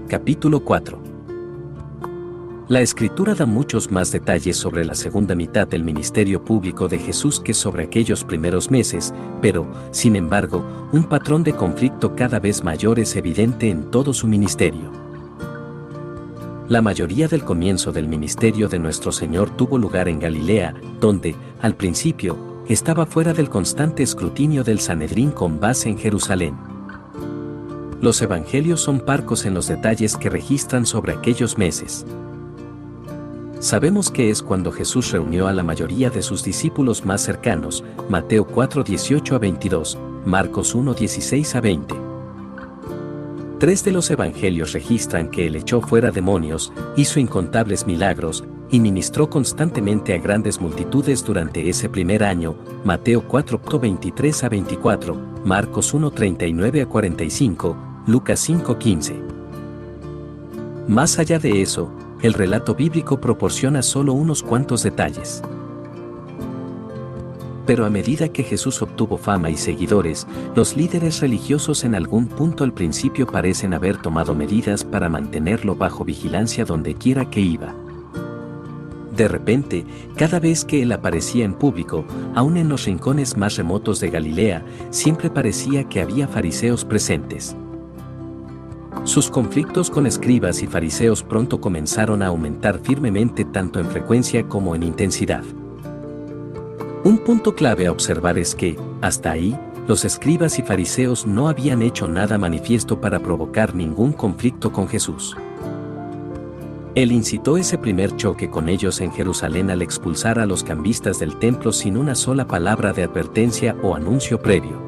Capítulo 4. La Escritura da muchos más detalles sobre la segunda mitad del ministerio público de Jesús que sobre aquellos primeros meses, pero, sin embargo, un patrón de conflicto cada vez mayor es evidente en todo su ministerio. La mayoría del comienzo del ministerio de nuestro Señor tuvo lugar en Galilea, donde, al principio, estaba fuera del constante escrutinio del Sanedrín con base en Jerusalén. Los evangelios son parcos en los detalles que registran sobre aquellos meses. Sabemos que es cuando Jesús reunió a la mayoría de sus discípulos más cercanos, Mateo 4:18 a 22, Marcos 1:16 a 20. 3 de los evangelios registran que él echó fuera demonios, hizo incontables milagros, y ministró constantemente a grandes multitudes durante ese primer año, Mateo 4:23 a 24, Marcos 1:39 a 45, Lucas 5:15. Más allá de eso, el relato bíblico proporciona solo unos cuantos detalles. Pero a medida que Jesús obtuvo fama y seguidores, los líderes religiosos en algún punto al principio parecen haber tomado medidas para mantenerlo bajo vigilancia donde quiera que iba. De repente, cada vez que él aparecía en público, aun en los rincones más remotos de Galilea, siempre parecía que había fariseos presentes. Sus conflictos con escribas y fariseos pronto comenzaron a aumentar firmemente tanto en frecuencia como en intensidad. Un punto clave a observar es que, hasta ahí, los escribas y fariseos no habían hecho nada manifiesto para provocar ningún conflicto con Jesús. Él incitó ese primer choque con ellos en Jerusalén al expulsar a los cambistas del templo sin una sola palabra de advertencia o anuncio previo.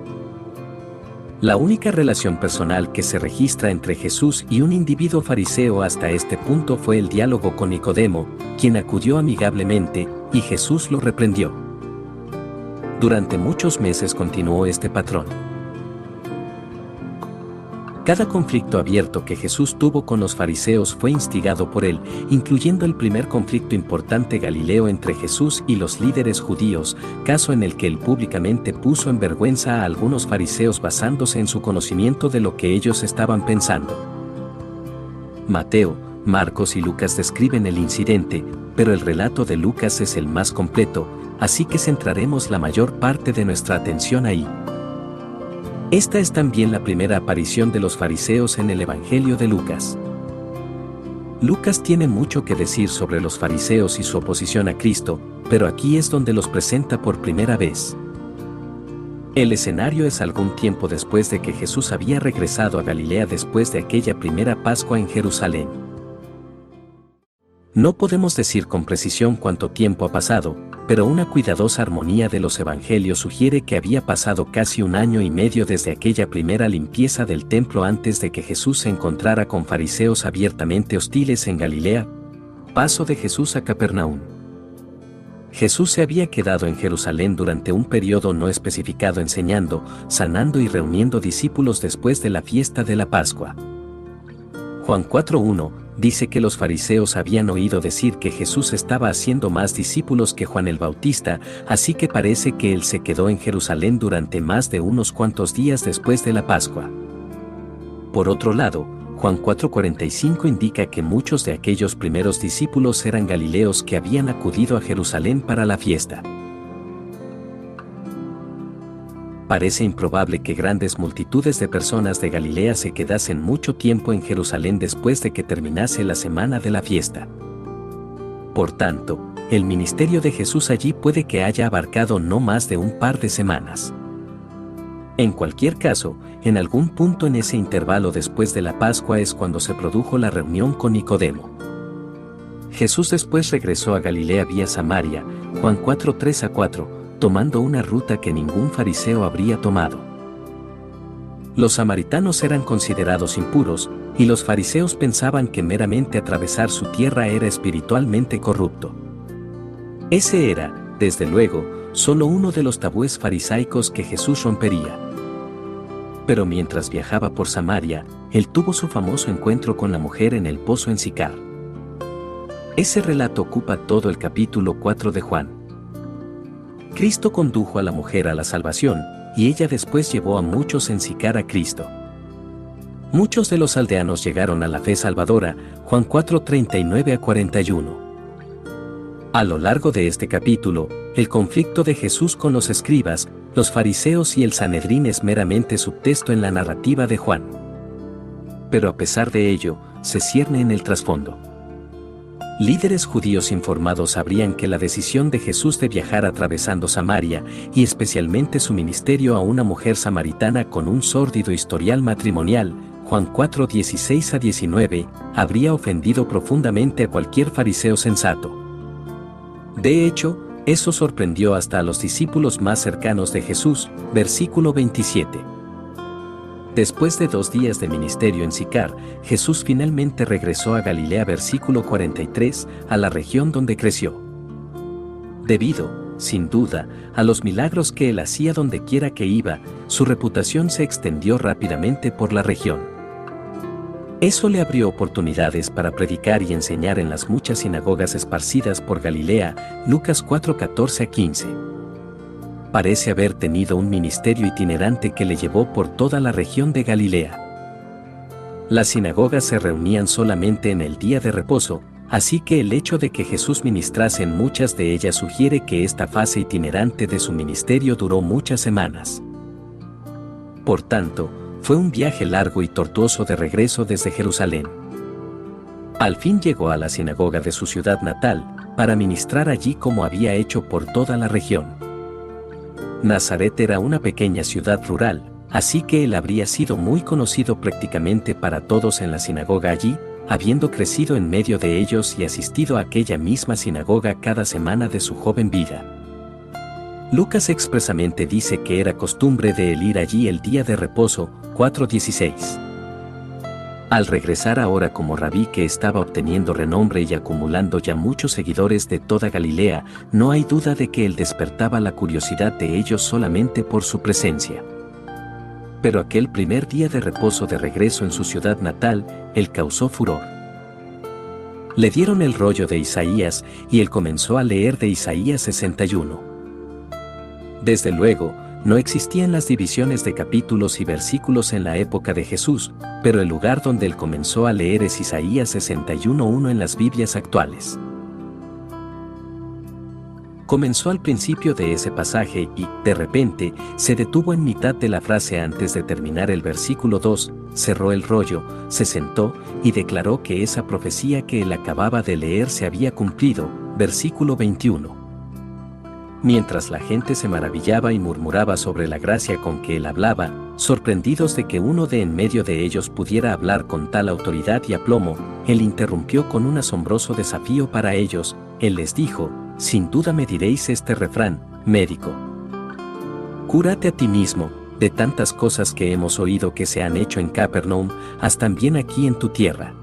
La única relación personal que se registra entre Jesús y un individuo fariseo hasta este punto fue el diálogo con Nicodemo, quien acudió amigablemente, y Jesús lo reprendió. Durante muchos meses continuó este patrón. Cada conflicto abierto que Jesús tuvo con los fariseos fue instigado por él, incluyendo el primer conflicto importante galileo entre Jesús y los líderes judíos, caso en el que él públicamente puso en vergüenza a algunos fariseos basándose en su conocimiento de lo que ellos estaban pensando. Mateo, Marcos y Lucas describen el incidente, pero el relato de Lucas es el más completo, así que centraremos la mayor parte de nuestra atención ahí. Esta es también la primera aparición de los fariseos en el Evangelio de Lucas. Lucas tiene mucho que decir sobre los fariseos y su oposición a Cristo, pero aquí es donde los presenta por primera vez. El escenario es algún tiempo después de que Jesús había regresado a Galilea después de aquella primera Pascua en Jerusalén. No podemos decir con precisión cuánto tiempo ha pasado, pero una cuidadosa armonía de los evangelios sugiere que había pasado casi 1 año y medio desde aquella primera limpieza del templo antes de que Jesús se encontrara con fariseos abiertamente hostiles en Galilea. Paso de Jesús a Capernaum. Jesús se había quedado en Jerusalén durante un periodo no especificado enseñando, sanando y reuniendo discípulos después de la fiesta de la Pascua. Juan 4:1 dice que los fariseos habían oído decir que Jesús estaba haciendo más discípulos que Juan el Bautista, así que parece que él se quedó en Jerusalén durante más de unos cuantos días después de la Pascua. Por otro lado, Juan 4:45 indica que muchos de aquellos primeros discípulos eran galileos que habían acudido a Jerusalén para la fiesta. Parece improbable que grandes multitudes de personas de Galilea se quedasen mucho tiempo en Jerusalén después de que terminase la semana de la fiesta. Por tanto, el ministerio de Jesús allí puede que haya abarcado no más de un par de semanas. En cualquier caso, en algún punto en ese intervalo después de la Pascua es cuando se produjo la reunión con Nicodemo. Jesús después regresó a Galilea vía Samaria, Juan 4:3 a 4, tomando una ruta que ningún fariseo habría tomado. Los samaritanos eran considerados impuros, y los fariseos pensaban que meramente atravesar su tierra era espiritualmente corrupto. Ese era, desde luego, solo uno de los tabúes farisaicos que Jesús rompería. Pero mientras viajaba por Samaria, él tuvo su famoso encuentro con la mujer en el pozo en Sicar. Ese relato ocupa todo el capítulo 4 de Juan. Cristo condujo a la mujer a la salvación, y ella después llevó a muchos en Sicar a Cristo. Muchos de los aldeanos llegaron a la fe salvadora, Juan 4:39-41. A lo largo de este capítulo, el conflicto de Jesús con los escribas, los fariseos y el Sanedrín es meramente subtexto en la narrativa de Juan. Pero a pesar de ello, se cierne en el trasfondo. Líderes judíos informados sabrían que la decisión de Jesús de viajar atravesando Samaria, y especialmente su ministerio a una mujer samaritana con un sórdido historial matrimonial, Juan 4:16-19, habría ofendido profundamente a cualquier fariseo sensato. De hecho, eso sorprendió hasta a los discípulos más cercanos de Jesús, versículo 27. Después de 2 días de ministerio en Sicar, Jesús finalmente regresó a Galilea, versículo 43, a la región donde creció. Debido, sin duda, a los milagros que él hacía donde quiera que iba, su reputación se extendió rápidamente por la región. Eso le abrió oportunidades para predicar y enseñar en las muchas sinagogas esparcidas por Galilea, Lucas 4:14-15. Parece haber tenido un ministerio itinerante que le llevó por toda la región de Galilea. Las sinagogas se reunían solamente en el día de reposo, así que el hecho de que Jesús ministrase en muchas de ellas sugiere que esta fase itinerante de su ministerio duró muchas semanas. Por tanto, fue un viaje largo y tortuoso de regreso desde Jerusalén. Al fin llegó a la sinagoga de su ciudad natal, para ministrar allí como había hecho por toda la región. Nazaret era una pequeña ciudad rural, así que él habría sido muy conocido prácticamente para todos en la sinagoga allí, habiendo crecido en medio de ellos y asistido a aquella misma sinagoga cada semana de su joven vida. Lucas expresamente dice que era costumbre de él ir allí el día de reposo, 4:16. Al regresar ahora como rabí que estaba obteniendo renombre y acumulando ya muchos seguidores de toda Galilea, no hay duda de que él despertaba la curiosidad de ellos solamente por su presencia. Pero aquel primer día de reposo de regreso en su ciudad natal, él causó furor. Le dieron el rollo de Isaías y él comenzó a leer de Isaías 61. Desde luego, no existían las divisiones de capítulos y versículos en la época de Jesús, pero el lugar donde él comenzó a leer es Isaías 61:1 en las Biblias actuales. Comenzó al principio de ese pasaje y, de repente, se detuvo en mitad de la frase antes de terminar el versículo 2, cerró el rollo, se sentó y declaró que esa profecía que él acababa de leer se había cumplido, versículo 21. Mientras la gente se maravillaba y murmuraba sobre la gracia con que él hablaba, sorprendidos de que uno de en medio de ellos pudiera hablar con tal autoridad y aplomo, él interrumpió con un asombroso desafío para ellos. Él les dijo: sin duda me diréis este refrán, médico, cúrate a ti mismo, de tantas cosas que hemos oído que se han hecho en Capernaum, haz también aquí en tu tierra.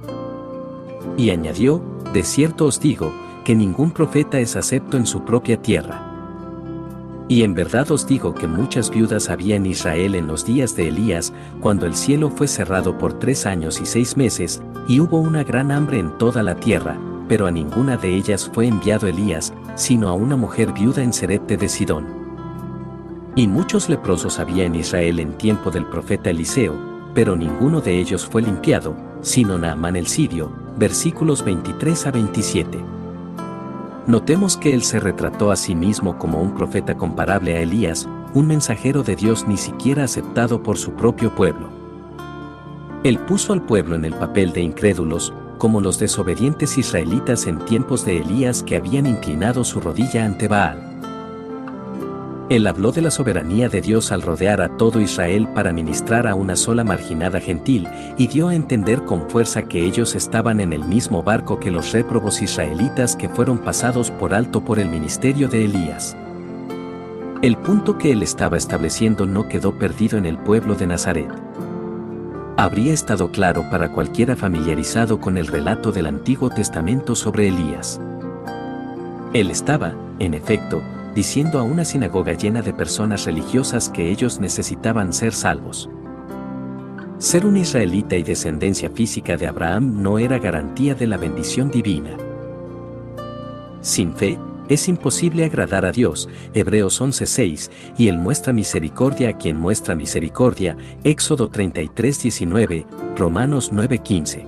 Y añadió: de cierto os digo, que ningún profeta es acepto en su propia tierra. Y en verdad os digo que muchas viudas había en Israel en los días de Elías, cuando el cielo fue cerrado por 3 años y 6 meses, y hubo una gran hambre en toda la tierra, pero a ninguna de ellas fue enviado Elías, sino a una mujer viuda en Serepte de Sidón. Y muchos leprosos había en Israel en tiempo del profeta Eliseo, pero ninguno de ellos fue limpiado, sino Naamán el sirio, versículos 23-27. Notemos que él se retrató a sí mismo como un profeta comparable a Elías, un mensajero de Dios ni siquiera aceptado por su propio pueblo. Él puso al pueblo en el papel de incrédulos, como los desobedientes israelitas en tiempos de Elías que habían inclinado su rodilla ante Baal. Él habló de la soberanía de Dios al rodear a todo Israel para ministrar a una sola marginada gentil, y dio a entender con fuerza que ellos estaban en el mismo barco que los réprobos israelitas que fueron pasados por alto por el ministerio de Elías. El punto que él estaba estableciendo no quedó perdido en el pueblo de Nazaret. Habría estado claro para cualquiera familiarizado con el relato del Antiguo Testamento sobre Elías. Él estaba, en efecto, diciendo a una sinagoga llena de personas religiosas que ellos necesitaban ser salvos. Ser un israelita y descendencia física de Abraham no era garantía de la bendición divina. Sin fe, es imposible agradar a Dios, Hebreos 11:6, y Él muestra misericordia a quien muestra misericordia, Éxodo 33:19, Romanos 9:15.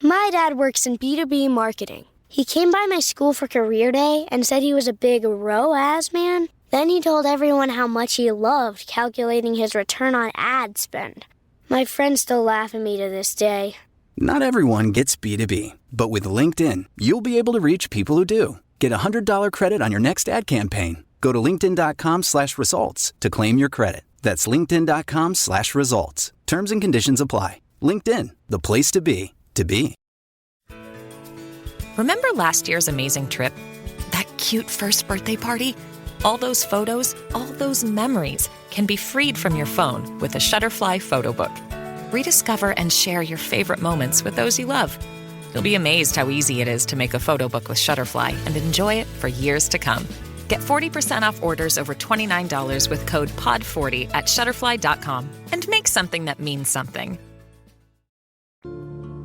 My dad works in B2B marketing. He came by my school for career day and said he was a big ROAS man. Then he told everyone how much he loved calculating his return on ad spend. My friends still laugh at me to this day. Not everyone gets B2B, but with LinkedIn, you'll be able to reach people who do. Get a $100 credit on your next ad campaign. Go to linkedin.com/results to claim your credit. That's linkedin.com/results. Terms and conditions apply. LinkedIn, the place to be, to be. Remember last year's amazing trip? That cute first birthday party? All those photos, all those memories can be freed from your phone with a Shutterfly photo book. Rediscover and share your favorite moments with those you love. You'll be amazed how easy it is to make a photo book with Shutterfly and enjoy it for years to come. Get 40% off orders over $29 with code POD40 at Shutterfly.com and make something that means something.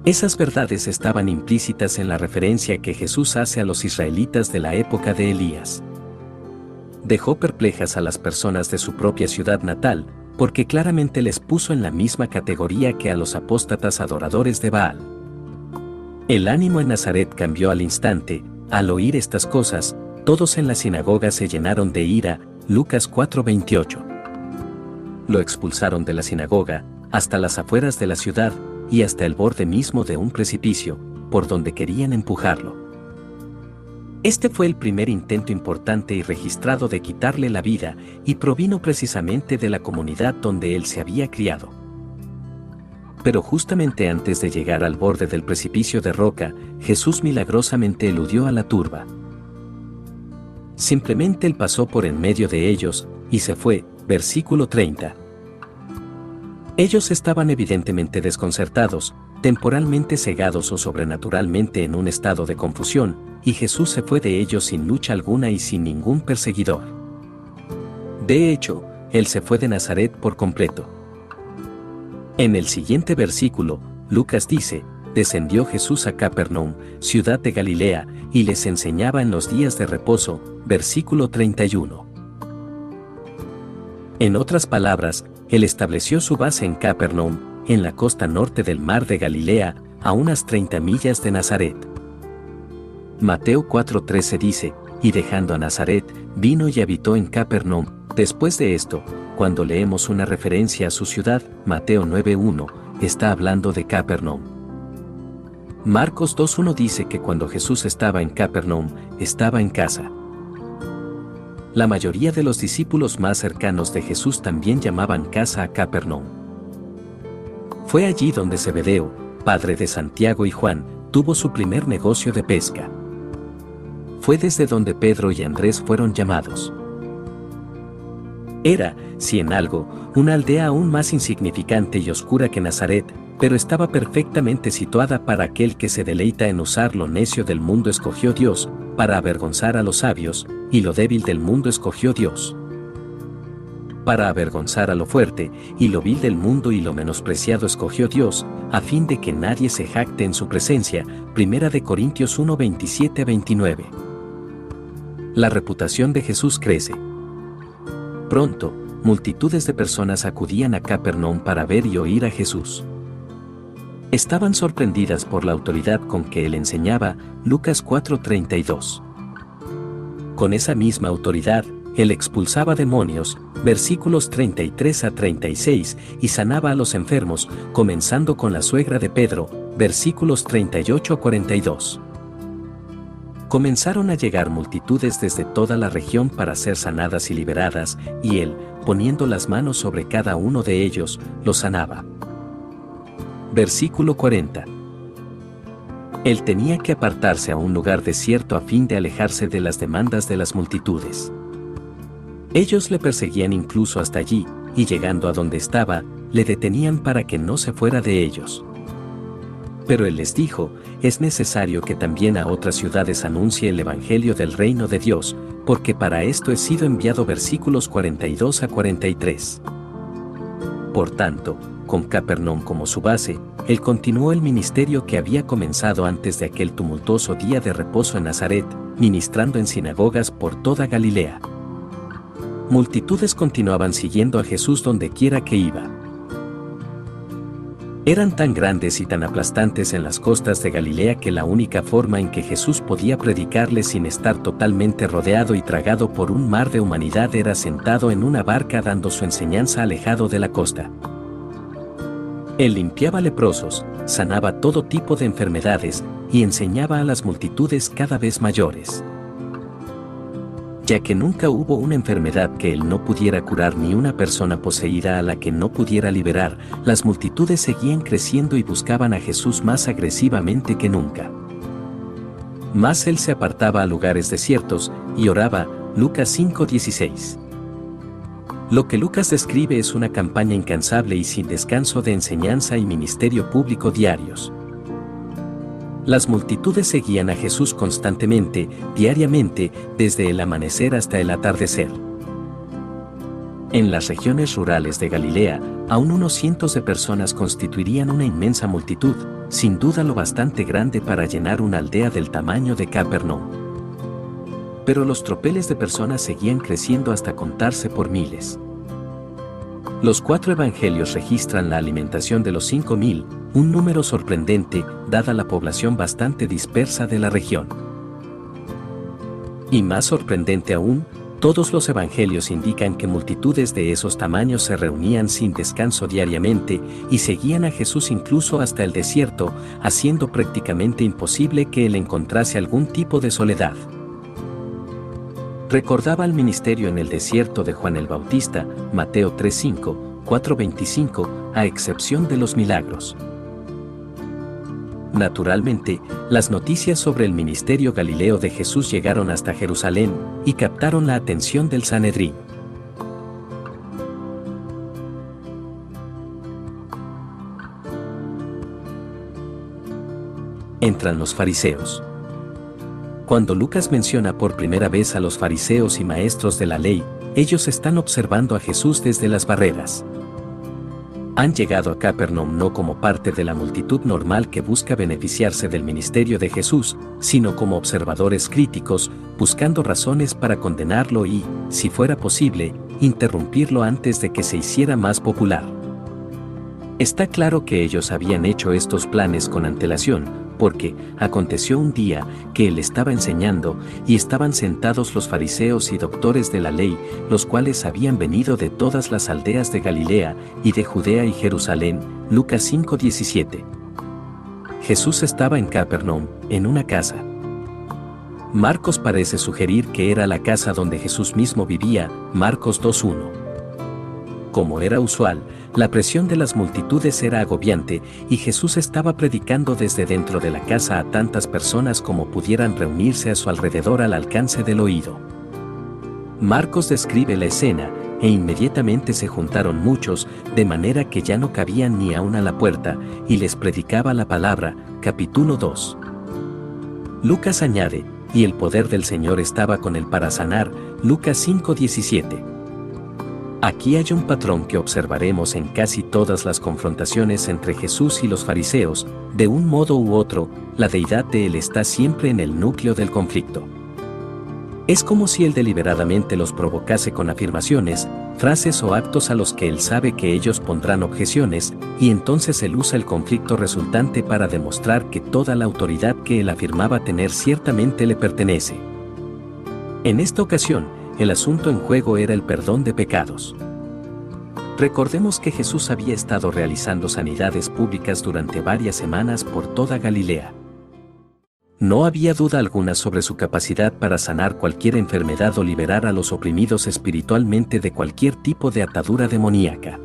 Esas verdades estaban implícitas en la referencia que Jesús hace a los israelitas de la época de Elías. Dejó perplejas a las personas de su propia ciudad natal, porque claramente les puso en la misma categoría que a los apóstatas adoradores de Baal. El ánimo en Nazaret cambió al instante. Al oír estas cosas, todos en la sinagoga se llenaron de ira, Lucas 4:28. Lo expulsaron de la sinagoga, hasta las afueras de la ciudad, y hasta el borde mismo de un precipicio, por donde querían empujarlo. Este fue el primer intento importante y registrado de quitarle la vida, y provino precisamente de la comunidad donde él se había criado. Pero justamente antes de llegar al borde del precipicio de roca, Jesús milagrosamente eludió a la turba. Simplemente él pasó por en medio de ellos, y se fue, versículo 30. Ellos estaban evidentemente desconcertados, temporalmente cegados o sobrenaturalmente en un estado de confusión, y Jesús se fue de ellos sin lucha alguna y sin ningún perseguidor. De hecho, él se fue de Nazaret por completo. En el siguiente versículo, Lucas dice, descendió Jesús a Capernaum, ciudad de Galilea, y les enseñaba en los días de reposo, versículo 31. En otras palabras, él estableció su base en Capernaum, en la costa norte del mar de Galilea, a unas 30 millas de Nazaret. Mateo 4:13 dice, y dejando a Nazaret, vino y habitó en Capernaum. Después de esto, cuando leemos una referencia a su ciudad, Mateo 9:1, está hablando de Capernaum. Marcos 2:1 dice que cuando Jesús estaba en Capernaum, estaba en casa. La mayoría de los discípulos más cercanos de Jesús también llamaban casa a Capernaum. Fue allí donde Zebedeo, padre de Santiago y Juan, tuvo su primer negocio de pesca. Fue desde donde Pedro y Andrés fueron llamados. Era, si en algo, una aldea aún más insignificante y oscura que Nazaret, pero estaba perfectamente situada para aquel que se deleita en usar lo necio del mundo escogió Dios, para avergonzar a los sabios, y lo débil del mundo escogió Dios. Para avergonzar a lo fuerte, y lo vil del mundo y lo menospreciado escogió Dios, a fin de que nadie se jacte en su presencia. 1 Corintios 1:27-29. La reputación de Jesús crece. Pronto, multitudes de personas acudían a Capernaum para ver y oír a Jesús. Estaban sorprendidas por la autoridad con que él enseñaba, Lucas 4:32. Con esa misma autoridad, él expulsaba demonios, versículos 33-36, y sanaba a los enfermos, comenzando con la suegra de Pedro, versículos 38-42. Comenzaron a llegar multitudes desde toda la región para ser sanadas y liberadas, y él, poniendo las manos sobre cada uno de ellos, los sanaba. Versículo 40. Él tenía que apartarse a un lugar desierto a fin de alejarse de las demandas de las multitudes. Ellos le perseguían incluso hasta allí, y llegando a donde estaba, le detenían para que no se fuera de ellos. Pero él les dijo, es necesario que también a otras ciudades anuncie el Evangelio del reino de Dios, porque para esto he sido enviado. Versículos 42-43. Por tanto, con Capernaum como su base, él continuó el ministerio que había comenzado antes de aquel tumultuoso día de reposo en Nazaret, ministrando en sinagogas por toda Galilea. Multitudes continuaban siguiendo a Jesús donde quiera que iba. Eran tan grandes y tan aplastantes en las costas de Galilea que la única forma en que Jesús podía predicarles sin estar totalmente rodeado y tragado por un mar de humanidad era sentado en una barca dando su enseñanza alejado de la costa. Él limpiaba leprosos, sanaba todo tipo de enfermedades y enseñaba a las multitudes cada vez mayores. Ya que nunca hubo una enfermedad que él no pudiera curar ni una persona poseída a la que no pudiera liberar, las multitudes seguían creciendo y buscaban a Jesús más agresivamente que nunca. Mas él se apartaba a lugares desiertos y oraba, Lucas 5:16. Lo que Lucas describe es una campaña incansable y sin descanso de enseñanza y ministerio público diarios. Las multitudes seguían a Jesús constantemente, diariamente, desde el amanecer hasta el atardecer. En las regiones rurales de Galilea, aún unos cientos de personas constituirían una inmensa multitud, sin duda lo bastante grande para llenar una aldea del tamaño de Capernaum. Pero los tropeles de personas seguían creciendo hasta contarse por miles. Los 4 evangelios registran la alimentación de los 5,000, un número sorprendente, dada la población bastante dispersa de la región. Y más sorprendente aún, todos los evangelios indican que multitudes de esos tamaños se reunían sin descanso diariamente y seguían a Jesús incluso hasta el desierto, haciendo prácticamente imposible que él encontrase algún tipo de soledad. Recordaba el ministerio en el desierto de Juan el Bautista, Mateo 3:5, 4:25, a excepción de los milagros. Naturalmente, las noticias sobre el ministerio galileo de Jesús llegaron hasta Jerusalén y captaron la atención del Sanedrín. Entran los fariseos. Cuando Lucas menciona por primera vez a los fariseos y maestros de la ley, ellos están observando a Jesús desde las barreras. Han llegado a Capernaum no como parte de la multitud normal que busca beneficiarse del ministerio de Jesús, sino como observadores críticos, buscando razones para condenarlo y, si fuera posible, interrumpirlo antes de que se hiciera más popular. Está claro que ellos habían hecho estos planes con antelación, porque aconteció un día que él estaba enseñando y estaban sentados los fariseos y doctores de la ley, los cuales habían venido de todas las aldeas de Galilea y de Judea y Jerusalén, Lucas 5:17. Jesús estaba en Capernaum, en una casa. Marcos parece sugerir que era la casa donde Jesús mismo vivía, Marcos 2:1. Como era usual, la presión de las multitudes era agobiante y Jesús estaba predicando desde dentro de la casa a tantas personas como pudieran reunirse a su alrededor al alcance del oído. Marcos describe la escena, e inmediatamente se juntaron muchos, de manera que ya no cabían ni aún a la puerta, y les predicaba la palabra, capítulo 2. Lucas añade, y el poder del Señor estaba con él para sanar, Lucas 5:17. Aquí hay un patrón que observaremos en casi todas las confrontaciones entre Jesús y los fariseos, de un modo u otro, la deidad de él está siempre en el núcleo del conflicto. Es como si él deliberadamente los provocase con afirmaciones, frases o actos a los que él sabe que ellos pondrán objeciones, y entonces él usa el conflicto resultante para demostrar que toda la autoridad que él afirmaba tener ciertamente le pertenece. En esta ocasión, el asunto en juego era el perdón de pecados. Recordemos que Jesús había estado realizando sanidades públicas durante varias semanas por toda Galilea. No había duda alguna sobre su capacidad para sanar cualquier enfermedad o liberar a los oprimidos espiritualmente de cualquier tipo de atadura demoníaca.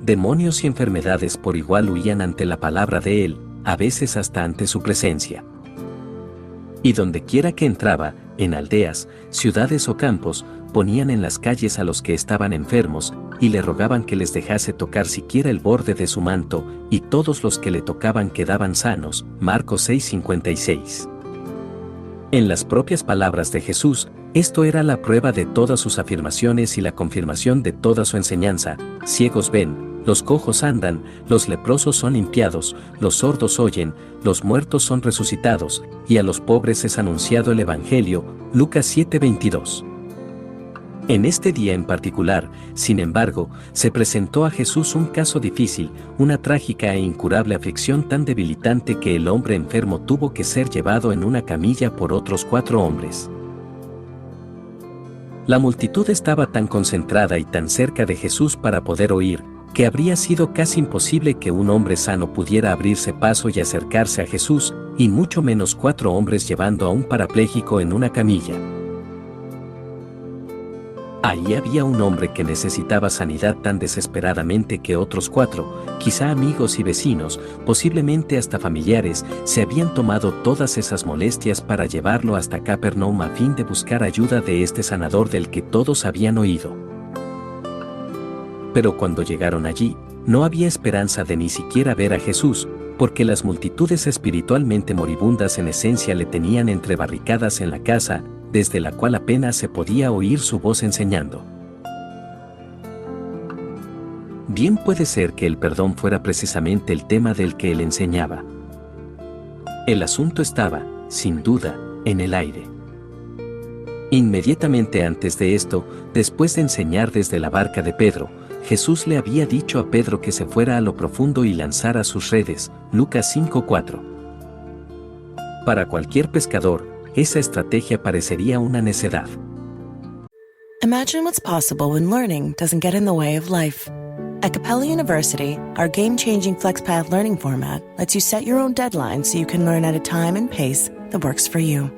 Demonios y enfermedades por igual huían ante la palabra de él, a veces hasta ante su presencia. Y donde quiera que entraba, en aldeas, ciudades o campos, ponían en las calles a los que estaban enfermos, y le rogaban que les dejase tocar siquiera el borde de su manto, y todos los que le tocaban quedaban sanos, Marcos 6:56. En las propias palabras de Jesús, esto era la prueba de todas sus afirmaciones y la confirmación de toda su enseñanza, ciegos ven, los cojos andan, los leprosos son limpiados, los sordos oyen, los muertos son resucitados, y a los pobres es anunciado el Evangelio. Lucas 7:22. En este día en particular, sin embargo, se presentó a Jesús un caso difícil, una trágica e incurable aflicción tan debilitante que el hombre enfermo tuvo que ser llevado en una camilla por otros 4 hombres. La multitud estaba tan concentrada y tan cerca de Jesús para poder oír, que habría sido casi imposible que un hombre sano pudiera abrirse paso y acercarse a Jesús, y mucho menos 4 hombres llevando a un parapléjico en una camilla. Ahí había un hombre que necesitaba sanidad tan desesperadamente que otros 4, quizá amigos y vecinos, posiblemente hasta familiares, se habían tomado todas esas molestias para llevarlo hasta Capernaum a fin de buscar ayuda de este sanador del que todos habían oído. Pero cuando llegaron allí, no había esperanza de ni siquiera ver a Jesús, porque las multitudes espiritualmente moribundas en esencia le tenían entrebarricadas en la casa, desde la cual apenas se podía oír su voz enseñando. Bien puede ser que el perdón fuera precisamente el tema del que él enseñaba. El asunto estaba, sin duda, en el aire. Inmediatamente antes de esto, después de enseñar desde la barca de Pedro, Jesús le había dicho a Pedro que se fuera a lo profundo y lanzara sus redes. Lucas 5:4. Para cualquier pescador, esa estrategia parecería una necedad. Imagine what's possible when learning doesn't get in the way of life. At Capella University, our game-changing FlexPath learning format lets you set your own deadlines so you can learn at a time and pace that works for you.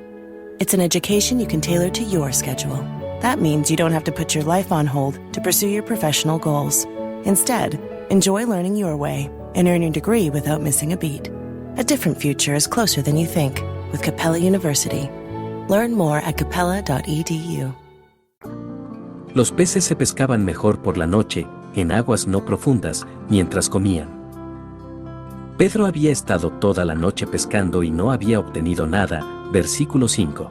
It's an education you can tailor to your schedule. That means you don't have to put your life on hold to pursue your professional goals. Instead, enjoy learning your way and earn your degree without missing a beat. A different future is closer than you think with Capella University. Learn more at capella.edu. Los peces se pescaban mejor por la noche, en aguas no profundas, mientras comían. Pedro había estado toda la noche pescando y no había obtenido nada. Versículo 5.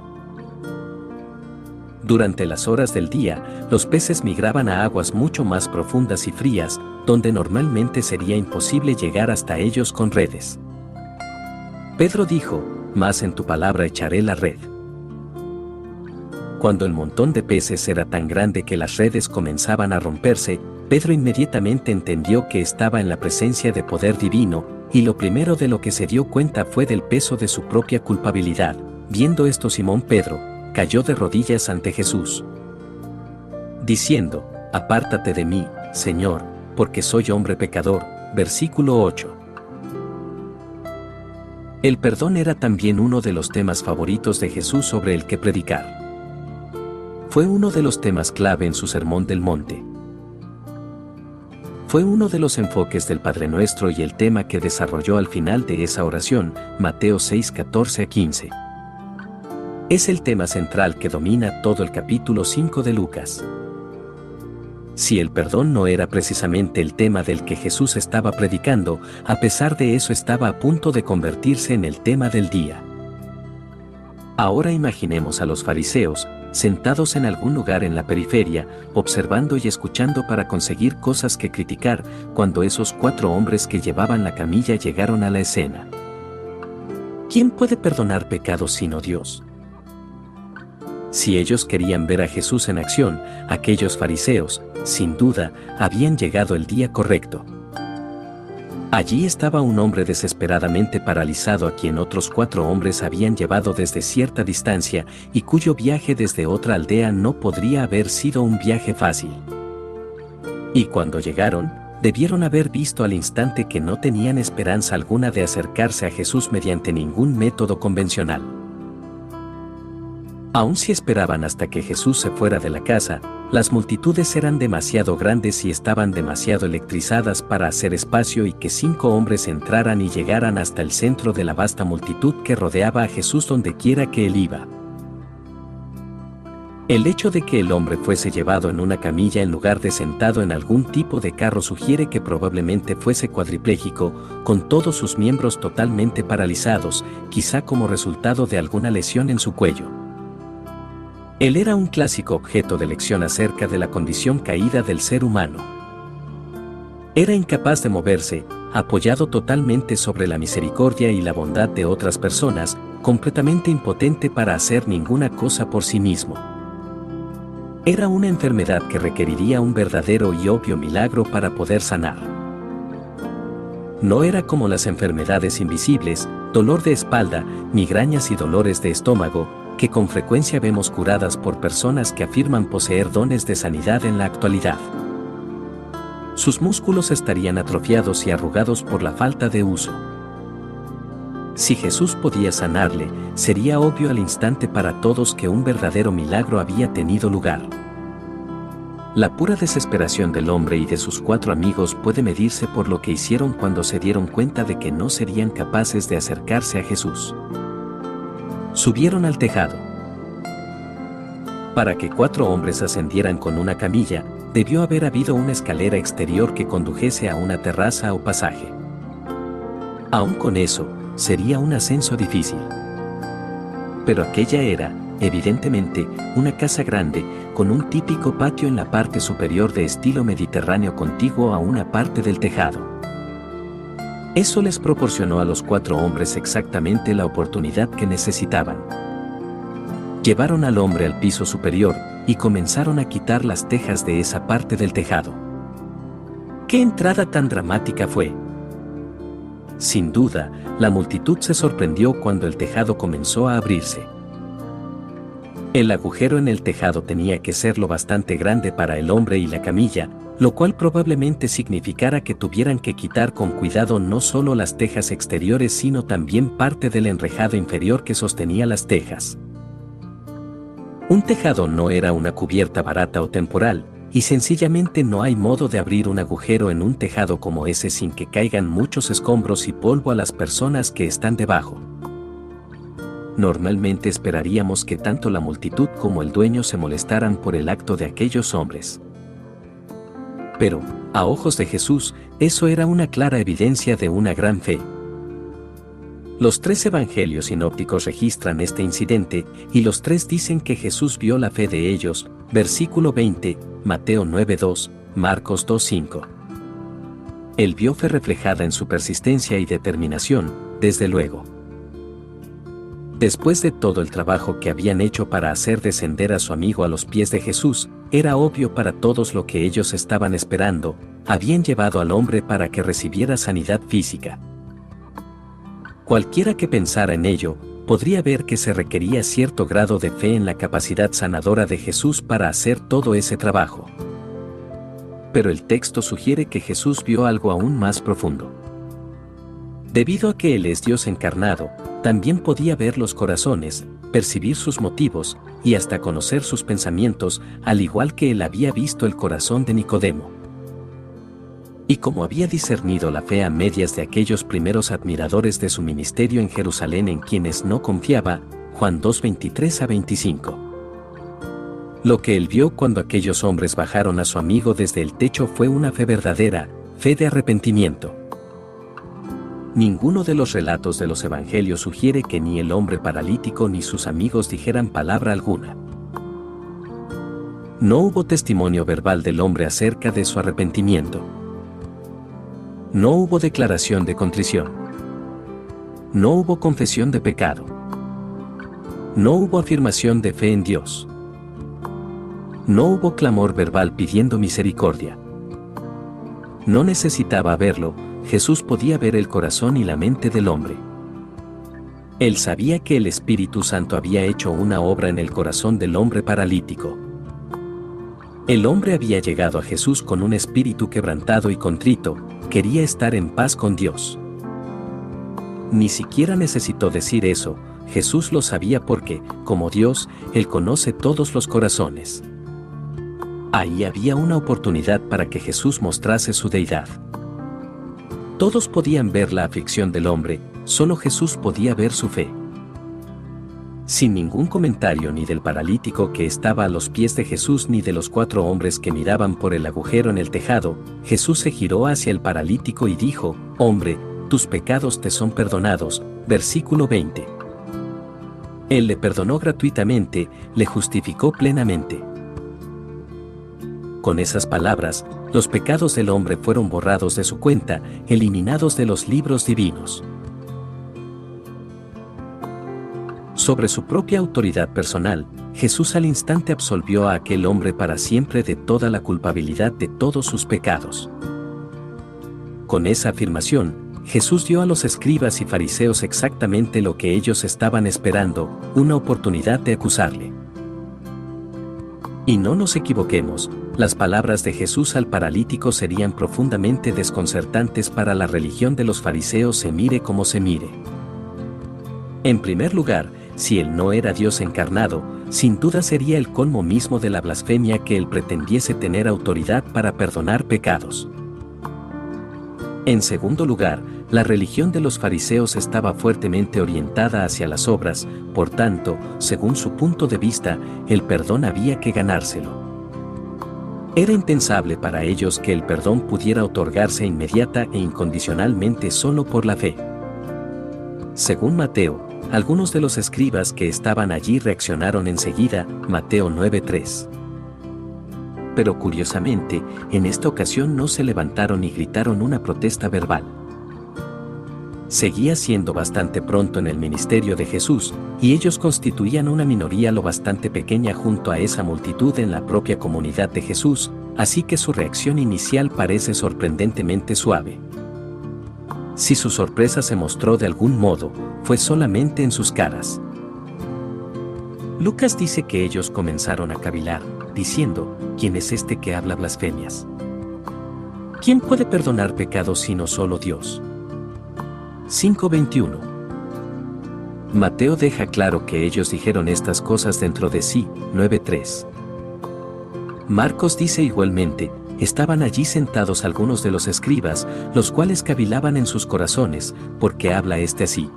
Durante las horas del día, los peces migraban a aguas mucho más profundas y frías, donde normalmente sería imposible llegar hasta ellos con redes. Pedro dijo: «Mas en tu palabra echaré la red». Cuando el montón de peces era tan grande que las redes comenzaban a romperse, Pedro inmediatamente entendió que estaba en la presencia de poder divino, y lo primero de lo que se dio cuenta fue del peso de su propia culpabilidad. Viendo esto, Simón Pedro cayó de rodillas ante Jesús, diciendo: «Apártate de mí, Señor, porque soy hombre pecador». Versículo 8. El perdón era también uno de los temas favoritos de Jesús sobre el que predicar. Fue uno de los temas clave en su Sermón del Monte. Fue uno de los enfoques del Padre Nuestro y el tema que desarrolló al final de esa oración, Mateo 6:14-15. Es el tema central que domina todo el capítulo 5 de Lucas. Si el perdón no era precisamente el tema del que Jesús estaba predicando, a pesar de eso estaba a punto de convertirse en el tema del día. Ahora imaginemos a los fariseos, sentados en algún lugar en la periferia, observando y escuchando para conseguir cosas que criticar, cuando esos 4 hombres que llevaban la camilla llegaron a la escena. ¿Quién puede perdonar pecados sino Dios? Si ellos querían ver a Jesús en acción, aquellos fariseos, sin duda, habían llegado el día correcto. Allí estaba un hombre desesperadamente paralizado a quien otros 4 hombres habían llevado desde cierta distancia y cuyo viaje desde otra aldea no podría haber sido un viaje fácil. Y cuando llegaron, debieron haber visto al instante que no tenían esperanza alguna de acercarse a Jesús mediante ningún método convencional. Aun si esperaban hasta que Jesús se fuera de la casa, las multitudes eran demasiado grandes y estaban demasiado electrizadas para hacer espacio y que 5 hombres entraran y llegaran hasta el centro de la vasta multitud que rodeaba a Jesús donde quiera que él iba. El hecho de que el hombre fuese llevado en una camilla en lugar de sentado en algún tipo de carro sugiere que probablemente fuese cuadripléjico, con todos sus miembros totalmente paralizados, quizá como resultado de alguna lesión en su cuello. Él era un clásico objeto de lección acerca de la condición caída del ser humano. Era incapaz de moverse, apoyado totalmente sobre la misericordia y la bondad de otras personas, completamente impotente para hacer ninguna cosa por sí mismo. Era una enfermedad que requeriría un verdadero y obvio milagro para poder sanar. No era como las enfermedades invisibles, dolor de espalda, migrañas y dolores de estómago, que con frecuencia vemos curadas por personas que afirman poseer dones de sanidad en la actualidad. Sus músculos estarían atrofiados y arrugados por la falta de uso. Si Jesús podía sanarle, sería obvio al instante para todos que un verdadero milagro había tenido lugar. La pura desesperación del hombre y de sus 4 amigos puede medirse por lo que hicieron cuando se dieron cuenta de que no serían capaces de acercarse a Jesús. Subieron al tejado. Para que 4 hombres ascendieran con una camilla, debió haber habido una escalera exterior que condujese a una terraza o pasaje. Aún con eso, sería un ascenso difícil. Pero aquella era, evidentemente, una casa grande, con un típico patio en la parte superior de estilo mediterráneo contiguo a una parte del tejado. Eso les proporcionó a los 4 hombres exactamente la oportunidad que necesitaban. Llevaron al hombre al piso superior y comenzaron a quitar las tejas de esa parte del tejado. ¿Qué entrada tan dramática fue? Sin duda, la multitud se sorprendió cuando el tejado comenzó a abrirse. El agujero en el tejado tenía que ser lo bastante grande para el hombre y la camilla, lo cual probablemente significara que tuvieran que quitar con cuidado no solo las tejas exteriores sino también parte del enrejado inferior que sostenía las tejas. Un tejado no era una cubierta barata o temporal, y sencillamente no hay modo de abrir un agujero en un tejado como ese sin que caigan muchos escombros y polvo a las personas que están debajo. Normalmente esperaríamos que tanto la multitud como el dueño se molestaran por el acto de aquellos hombres. Pero, a ojos de Jesús, eso era una clara evidencia de una gran fe. Los 3 evangelios sinópticos registran este incidente, y los 3 dicen que Jesús vio la fe de ellos, versículo 20, Mateo 9:2, Marcos 2:5. Él vio fe reflejada en su persistencia y determinación, desde luego. Después de todo el trabajo que habían hecho para hacer descender a su amigo a los pies de Jesús, era obvio para todos lo que ellos estaban esperando, habían llevado al hombre para que recibiera sanidad física. Cualquiera que pensara en ello, podría ver que se requería cierto grado de fe en la capacidad sanadora de Jesús para hacer todo ese trabajo. Pero el texto sugiere que Jesús vio algo aún más profundo. Debido a que Él es Dios encarnado, también podía ver los corazones, percibir sus motivos, y hasta conocer sus pensamientos, al igual que Él había visto el corazón de Nicodemo. Y como había discernido la fe a medias de aquellos primeros admiradores de su ministerio en Jerusalén en quienes no confiaba, Juan 2:23-25. Lo que él vio cuando aquellos hombres bajaron a su amigo desde el techo fue una fe verdadera, fe de arrepentimiento. Ninguno de los relatos de los evangelios sugiere que ni el hombre paralítico ni sus amigos dijeran palabra alguna. No hubo testimonio verbal del hombre acerca de su arrepentimiento. No hubo declaración de contrición. No hubo confesión de pecado. No hubo afirmación de fe en Dios. No hubo clamor verbal pidiendo misericordia. No necesitaba verlo, Jesús podía ver el corazón y la mente del hombre. Él sabía que el Espíritu Santo había hecho una obra en el corazón del hombre paralítico. El hombre había llegado a Jesús con un espíritu quebrantado y contrito, quería estar en paz con Dios. Ni siquiera necesitó decir eso, Jesús lo sabía porque, como Dios, Él conoce todos los corazones. Ahí había una oportunidad para que Jesús mostrase su deidad. Todos podían ver la aflicción del hombre, solo Jesús podía ver su fe. Sin ningún comentario ni del paralítico que estaba a los pies de Jesús ni de los 4 hombres que miraban por el agujero en el tejado, Jesús se giró hacia el paralítico y dijo: «Hombre, tus pecados te son perdonados», versículo 20. Él le perdonó gratuitamente, le justificó plenamente. Con esas palabras, los pecados del hombre fueron borrados de su cuenta, eliminados de los libros divinos. Sobre su propia autoridad personal, Jesús al instante absolvió a aquel hombre para siempre de toda la culpabilidad de todos sus pecados. Con esa afirmación, Jesús dio a los escribas y fariseos exactamente lo que ellos estaban esperando, una oportunidad de acusarle. Y no nos equivoquemos, las palabras de Jesús al paralítico serían profundamente desconcertantes para la religión de los fariseos, se mire como se mire. En primer lugar, si él no era Dios encarnado, sin duda sería el colmo mismo de la blasfemia que él pretendiese tener autoridad para perdonar pecados. En segundo lugar, la religión de los fariseos estaba fuertemente orientada hacia las obras, por tanto, según su punto de vista, el perdón había que ganárselo. Era impensable para ellos que el perdón pudiera otorgarse inmediata e incondicionalmente solo por la fe. Según Mateo, algunos de los escribas que estaban allí reaccionaron enseguida, Mateo 9:3. Pero curiosamente, en esta ocasión no se levantaron y gritaron una protesta verbal. Seguía siendo bastante pronto en el ministerio de Jesús, y ellos constituían una minoría lo bastante pequeña junto a esa multitud en la propia comunidad de Jesús, así que su reacción inicial parece sorprendentemente suave. Si su sorpresa se mostró de algún modo, fue solamente en sus caras. Lucas dice que ellos comenzaron a cavilar, diciendo, ¿quién es este que habla blasfemias? ¿Quién puede perdonar pecados sino solo Dios? 5:21. Mateo deja claro que ellos dijeron estas cosas dentro de sí, 9:3. Marcos dice igualmente, estaban allí sentados algunos de los escribas, los cuales cavilaban en sus corazones, ¿por qué habla este así?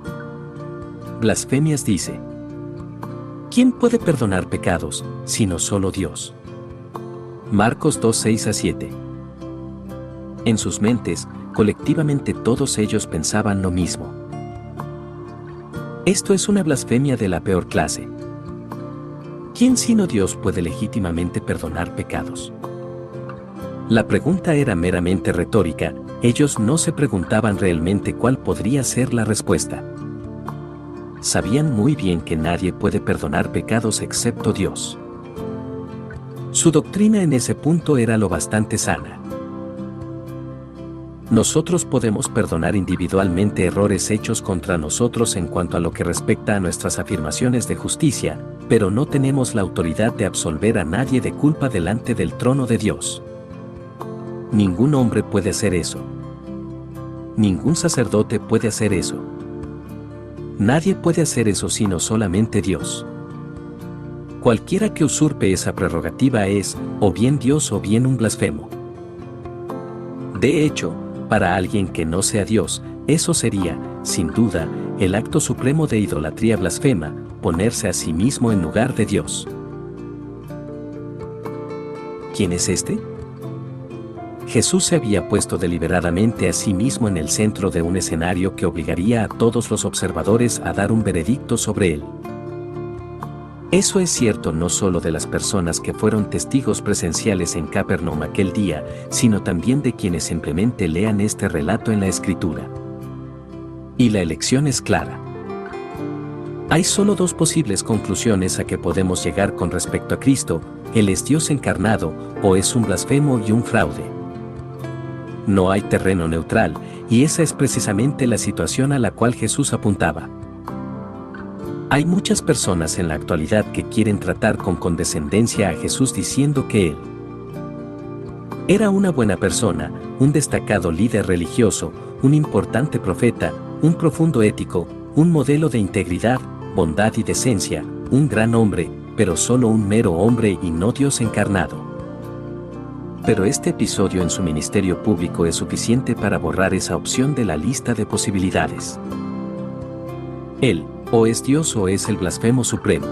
Blasfemias dice. ¿Quién puede perdonar pecados, sino solo Dios? Marcos 2:6-7. En sus mentes, colectivamente todos ellos pensaban lo mismo. Esto es una blasfemia de la peor clase. ¿Quién sino Dios puede legítimamente perdonar pecados? La pregunta era meramente retórica, ellos no se preguntaban realmente cuál podría ser la respuesta. Sabían muy bien que nadie puede perdonar pecados excepto Dios. Su doctrina en ese punto era lo bastante sana. Nosotros podemos perdonar individualmente errores hechos contra nosotros en cuanto a lo que respecta a nuestras afirmaciones de justicia, pero no tenemos la autoridad de absolver a nadie de culpa delante del trono de Dios. Ningún hombre puede hacer eso. Ningún sacerdote puede hacer eso. Nadie puede hacer eso sino solamente Dios. Cualquiera que usurpe esa prerrogativa es, o bien Dios o bien un blasfemo. De hecho, para alguien que no sea Dios, eso sería, sin duda, el acto supremo de idolatría blasfema, ponerse a sí mismo en lugar de Dios. ¿Quién es este? Jesús se había puesto deliberadamente a sí mismo en el centro de un escenario que obligaría a todos los observadores a dar un veredicto sobre él. Eso es cierto no solo de las personas que fueron testigos presenciales en Capernaum aquel día, sino también de quienes simplemente lean este relato en la Escritura. Y la elección es clara. Hay solo dos posibles conclusiones a que podemos llegar con respecto a Cristo: Él es Dios encarnado, o es un blasfemo y un fraude. No hay terreno neutral, y esa es precisamente la situación a la cual Jesús apuntaba. Hay muchas personas en la actualidad que quieren tratar con condescendencia a Jesús diciendo que Él era una buena persona, un destacado líder religioso, un importante profeta, un profundo ético, un modelo de integridad, bondad y decencia, un gran hombre, pero solo un mero hombre y no Dios encarnado. Pero este episodio en su ministerio público es suficiente para borrar esa opción de la lista de posibilidades. Él, o es Dios o es el blasfemo supremo.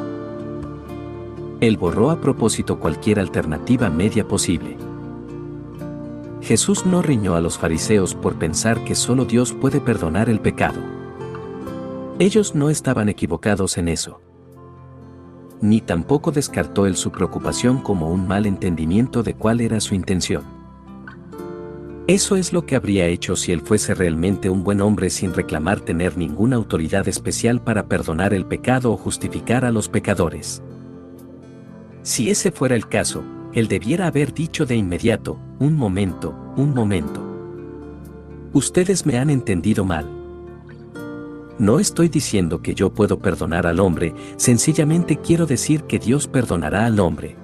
Él borró a propósito cualquier alternativa media posible. Jesús no riñó a los fariseos por pensar que solo Dios puede perdonar el pecado. Ellos no estaban equivocados en eso. ni tampoco descartó él su preocupación como un mal entendimiento de cuál era su intención. Eso es lo que habría hecho si él fuese realmente un buen hombre sin reclamar tener ninguna autoridad especial para perdonar el pecado o justificar a los pecadores. Si ese fuera el caso, él debiera haber dicho de inmediato: un momento. Ustedes me han entendido mal. No estoy diciendo que yo puedo perdonar al hombre, sencillamente quiero decir que Dios perdonará al hombre.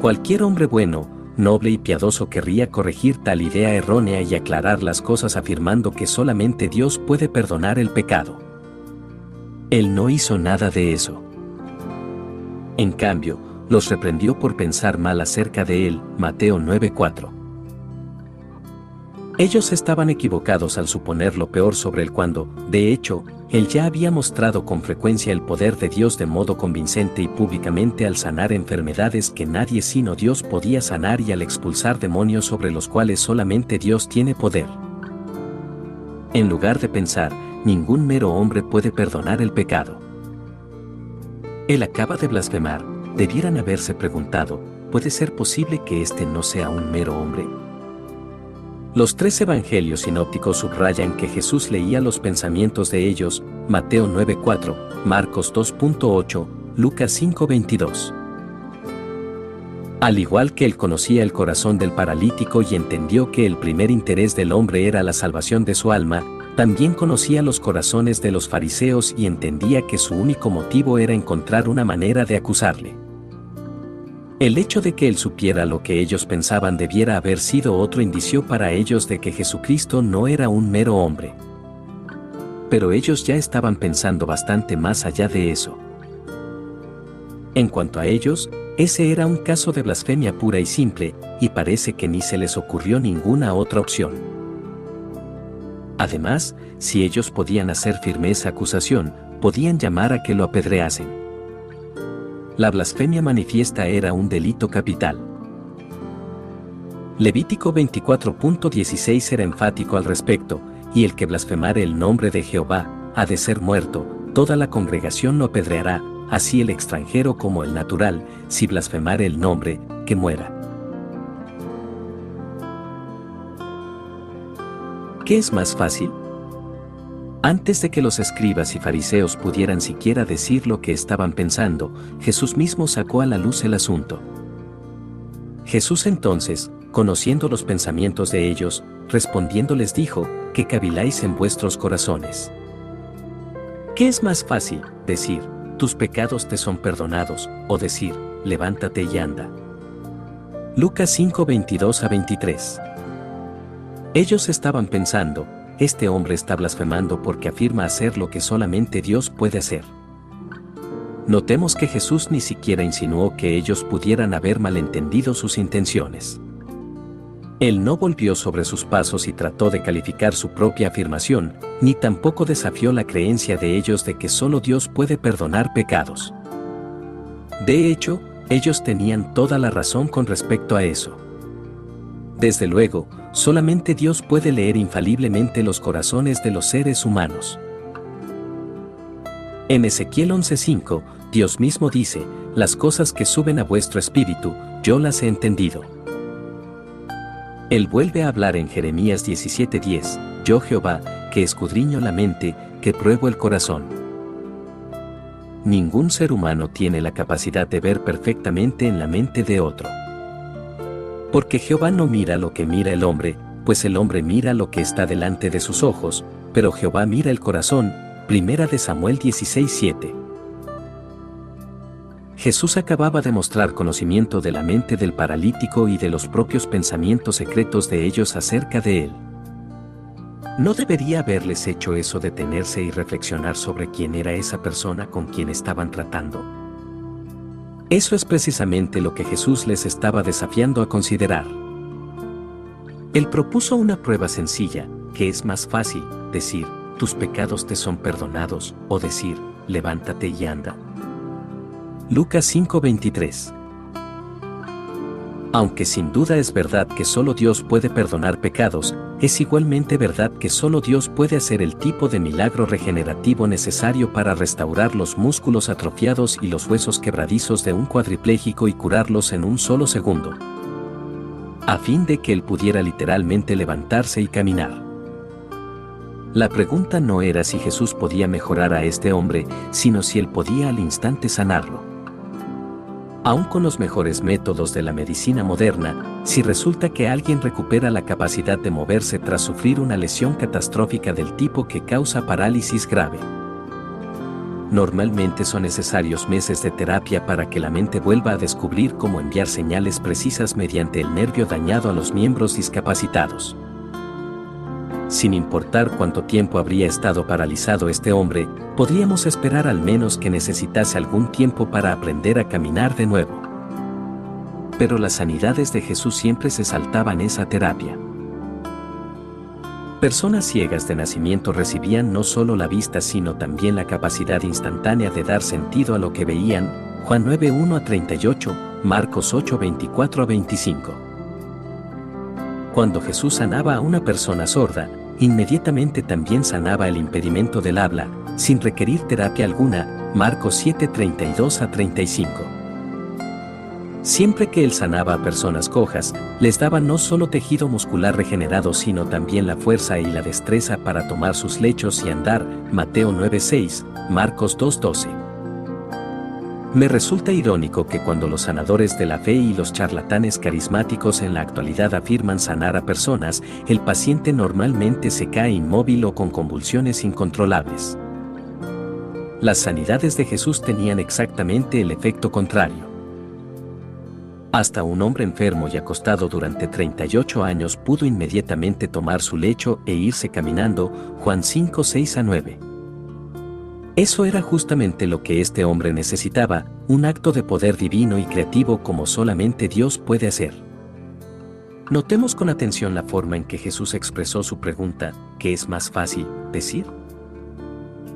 Cualquier hombre bueno, noble y piadoso querría corregir tal idea errónea y aclarar las cosas afirmando que solamente Dios puede perdonar el pecado. Él no hizo nada de eso. En cambio, los reprendió por pensar mal acerca de él, Mateo 9:4. Ellos estaban equivocados al suponer lo peor sobre él cuando, de hecho, él ya había mostrado con frecuencia el poder de Dios de modo convincente y públicamente al sanar enfermedades que nadie sino Dios podía sanar y al expulsar demonios sobre los cuales solamente Dios tiene poder. En lugar de pensar, ningún mero hombre puede perdonar el pecado. Él acaba de blasfemar, debieran haberse preguntado, ¿puede ser posible que este no sea un mero hombre? Los 3 evangelios sinópticos subrayan que Jesús leía los pensamientos de ellos, Mateo 9:4, Marcos 2:8, Lucas 5:22. Al igual que él conocía el corazón del paralítico y entendió que el primer interés del hombre era la salvación de su alma, también conocía los corazones de los fariseos y entendía que su único motivo era encontrar una manera de acusarle. El hecho de que él supiera lo que ellos pensaban debiera haber sido otro indicio para ellos de que Jesucristo no era un mero hombre. Pero ellos ya estaban pensando bastante más allá de eso. En cuanto a ellos, ese era un caso de blasfemia pura y simple, y parece que ni se les ocurrió ninguna otra opción. Además, si ellos podían hacer firme esa acusación, podían llamar a que lo apedreasen. La blasfemia manifiesta era un delito capital. Levítico 24:16 era enfático al respecto, y el que blasfemare el nombre de Jehová, ha de ser muerto, toda la congregación lo apedreará, así el extranjero como el natural, si blasfemare el nombre, que muera. ¿Qué es más fácil? Antes de que los escribas y fariseos pudieran siquiera decir lo que estaban pensando, Jesús mismo sacó a la luz el asunto. Jesús entonces, conociendo los pensamientos de ellos, respondiendo les dijo, que caviláis en vuestros corazones. ¿Qué es más fácil, decir, tus pecados te son perdonados, o decir, levántate y anda? Lucas 5:22-23. Ellos estaban pensando, este hombre está blasfemando porque afirma hacer lo que solamente Dios puede hacer. Notemos que Jesús ni siquiera insinuó que ellos pudieran haber malentendido sus intenciones. Él no volvió sobre sus pasos y trató de calificar su propia afirmación, ni tampoco desafió la creencia de ellos de que solo Dios puede perdonar pecados. De hecho, ellos tenían toda la razón con respecto a eso. Desde luego, solamente Dios puede leer infaliblemente los corazones de los seres humanos. En Ezequiel 11:5, Dios mismo dice, las cosas que suben a vuestro espíritu, yo las he entendido. Él vuelve a hablar en Jeremías 17:10, yo Jehová, que escudriño la mente, que pruebo el corazón. Ningún ser humano tiene la capacidad de ver perfectamente en la mente de otro. Porque Jehová no mira lo que mira el hombre, pues el hombre mira lo que está delante de sus ojos, pero Jehová mira el corazón, 1 Samuel 16:7. Jesús acababa de mostrar conocimiento de la mente del paralítico y de los propios pensamientos secretos de ellos acerca de él. ¿No debería haberles hecho eso detenerse y reflexionar sobre quién era esa persona con quien estaban tratando? Eso es precisamente lo que Jesús les estaba desafiando a considerar. Él propuso una prueba sencilla, que es más fácil, decir, tus pecados te son perdonados, o decir, levántate y anda. Lucas 5:23. Aunque sin duda es verdad que solo Dios puede perdonar pecados, es igualmente verdad que solo Dios puede hacer el tipo de milagro regenerativo necesario para restaurar los músculos atrofiados y los huesos quebradizos de un cuadripléjico y curarlos en un solo segundo, a fin de que él pudiera literalmente levantarse y caminar. La pregunta no era si Jesús podía mejorar a este hombre, sino si él podía al instante sanarlo. Aún con los mejores métodos de la medicina moderna, si resulta que alguien recupera la capacidad de moverse tras sufrir una lesión catastrófica del tipo que causa parálisis grave, normalmente son necesarios meses de terapia para que la mente vuelva a descubrir cómo enviar señales precisas mediante el nervio dañado a los miembros discapacitados. Sin importar cuánto tiempo habría estado paralizado este hombre, podríamos esperar al menos que necesitase algún tiempo para aprender a caminar de nuevo. Pero las sanidades de Jesús siempre se saltaban esa terapia. Personas ciegas de nacimiento recibían no solo la vista sino también la capacidad instantánea de dar sentido a lo que veían, Juan 9:1-38, Marcos 8:24-25. Cuando Jesús sanaba a una persona sorda, inmediatamente también sanaba el impedimento del habla, sin requerir terapia alguna, Marcos 7:32-35. Siempre que él sanaba a personas cojas, les daba no solo tejido muscular regenerado sino también la fuerza y la destreza para tomar sus lechos y andar, Mateo 9:6, Marcos 2:12. Me resulta irónico que cuando los sanadores de la fe y los charlatanes carismáticos en la actualidad afirman sanar a personas, el paciente normalmente se cae inmóvil o con convulsiones incontrolables. Las sanidades de Jesús tenían exactamente el efecto contrario. Hasta un hombre enfermo y acostado durante 38 años pudo inmediatamente tomar su lecho e irse caminando, Juan 5:6-9. Eso era justamente lo que este hombre necesitaba, un acto de poder divino y creativo como solamente Dios puede hacer. Notemos con atención la forma en que Jesús expresó su pregunta, ¿qué es más fácil decir?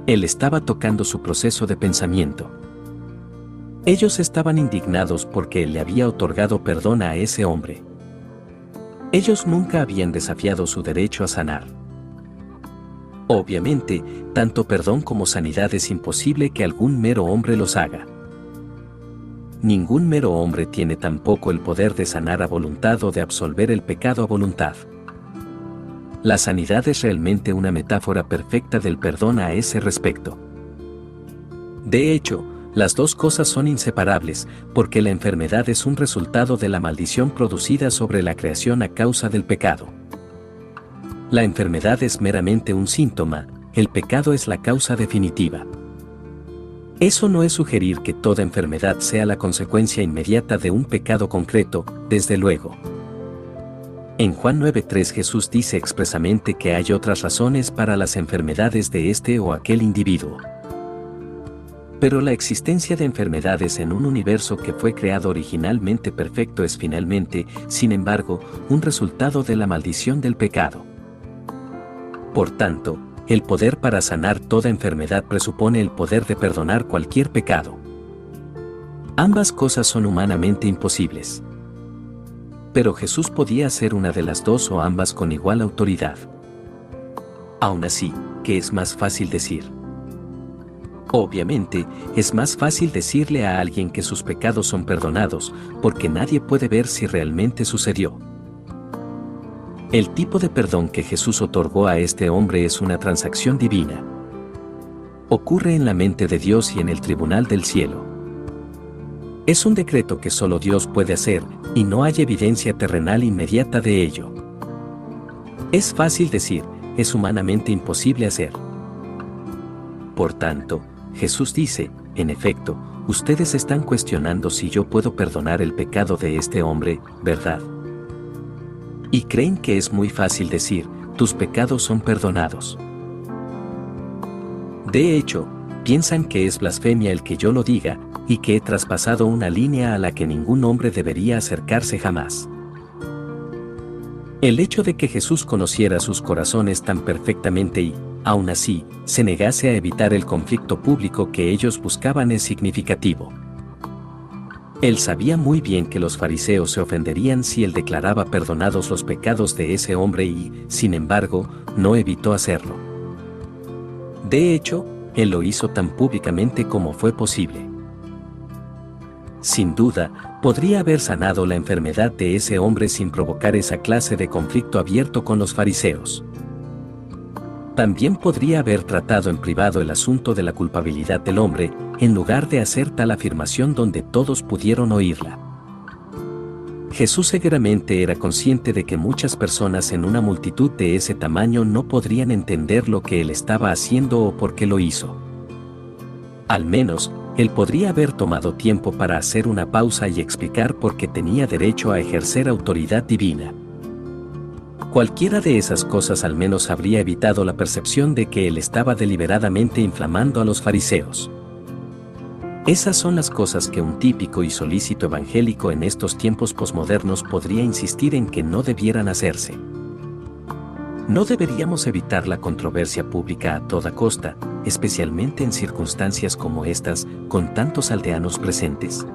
Él estaba tocando su proceso de pensamiento. Ellos estaban indignados porque él le había otorgado perdón a ese hombre. Ellos nunca habían desafiado su derecho a sanar. Obviamente, tanto perdón como sanidad es imposible que algún mero hombre los haga. Ningún mero hombre tiene tampoco el poder de sanar a voluntad o de absolver el pecado a voluntad. La sanidad es realmente una metáfora perfecta del perdón a ese respecto. De hecho, las dos cosas son inseparables, porque la enfermedad es un resultado de la maldición producida sobre la creación a causa del pecado. La enfermedad es meramente un síntoma, el pecado es la causa definitiva. Eso no es sugerir que toda enfermedad sea la consecuencia inmediata de un pecado concreto, desde luego. En Juan 9:3 Jesús dice expresamente que hay otras razones para las enfermedades de este o aquel individuo. Pero la existencia de enfermedades en un universo que fue creado originalmente perfecto es finalmente, sin embargo, un resultado de la maldición del pecado. Por tanto, el poder para sanar toda enfermedad presupone el poder de perdonar cualquier pecado. Ambas cosas son humanamente imposibles. Pero Jesús podía hacer una de las dos o ambas con igual autoridad. Aún así, ¿qué es más fácil decir? Obviamente, es más fácil decirle a alguien que sus pecados son perdonados, porque nadie puede ver si realmente sucedió. El tipo de perdón que Jesús otorgó a este hombre es una transacción divina. Ocurre en la mente de Dios y en el tribunal del cielo. Es un decreto que solo Dios puede hacer, y no hay evidencia terrenal inmediata de ello. Es fácil decir, es humanamente imposible hacer. Por tanto, Jesús dice, en efecto, ustedes están cuestionando si yo puedo perdonar el pecado de este hombre, ¿verdad? Y creen que es muy fácil decir, tus pecados son perdonados. De hecho, piensan que es blasfemia el que yo lo diga, y que he traspasado una línea a la que ningún hombre debería acercarse jamás. El hecho de que Jesús conociera sus corazones tan perfectamente y, aún así, se negase a evitar el conflicto público que ellos buscaban es significativo. Él sabía muy bien que los fariseos se ofenderían si él declaraba perdonados los pecados de ese hombre y, sin embargo, no evitó hacerlo. De hecho, él lo hizo tan públicamente como fue posible. Sin duda, podría haber sanado la enfermedad de ese hombre sin provocar esa clase de conflicto abierto con los fariseos. También podría haber tratado en privado el asunto de la culpabilidad del hombre, en lugar de hacer tal afirmación donde todos pudieron oírla. Jesús seguramente era consciente de que muchas personas en una multitud de ese tamaño no podrían entender lo que él estaba haciendo o por qué lo hizo. Al menos, él podría haber tomado tiempo para hacer una pausa y explicar por qué tenía derecho a ejercer autoridad divina. Cualquiera de esas cosas al menos habría evitado la percepción de que él estaba deliberadamente inflamando a los fariseos. Esas son las cosas que un típico y solícito evangélico en estos tiempos posmodernos podría insistir en que no debieran hacerse. ¿No deberíamos evitar la controversia pública a toda costa, especialmente en circunstancias como estas, con tantos aldeanos presentes?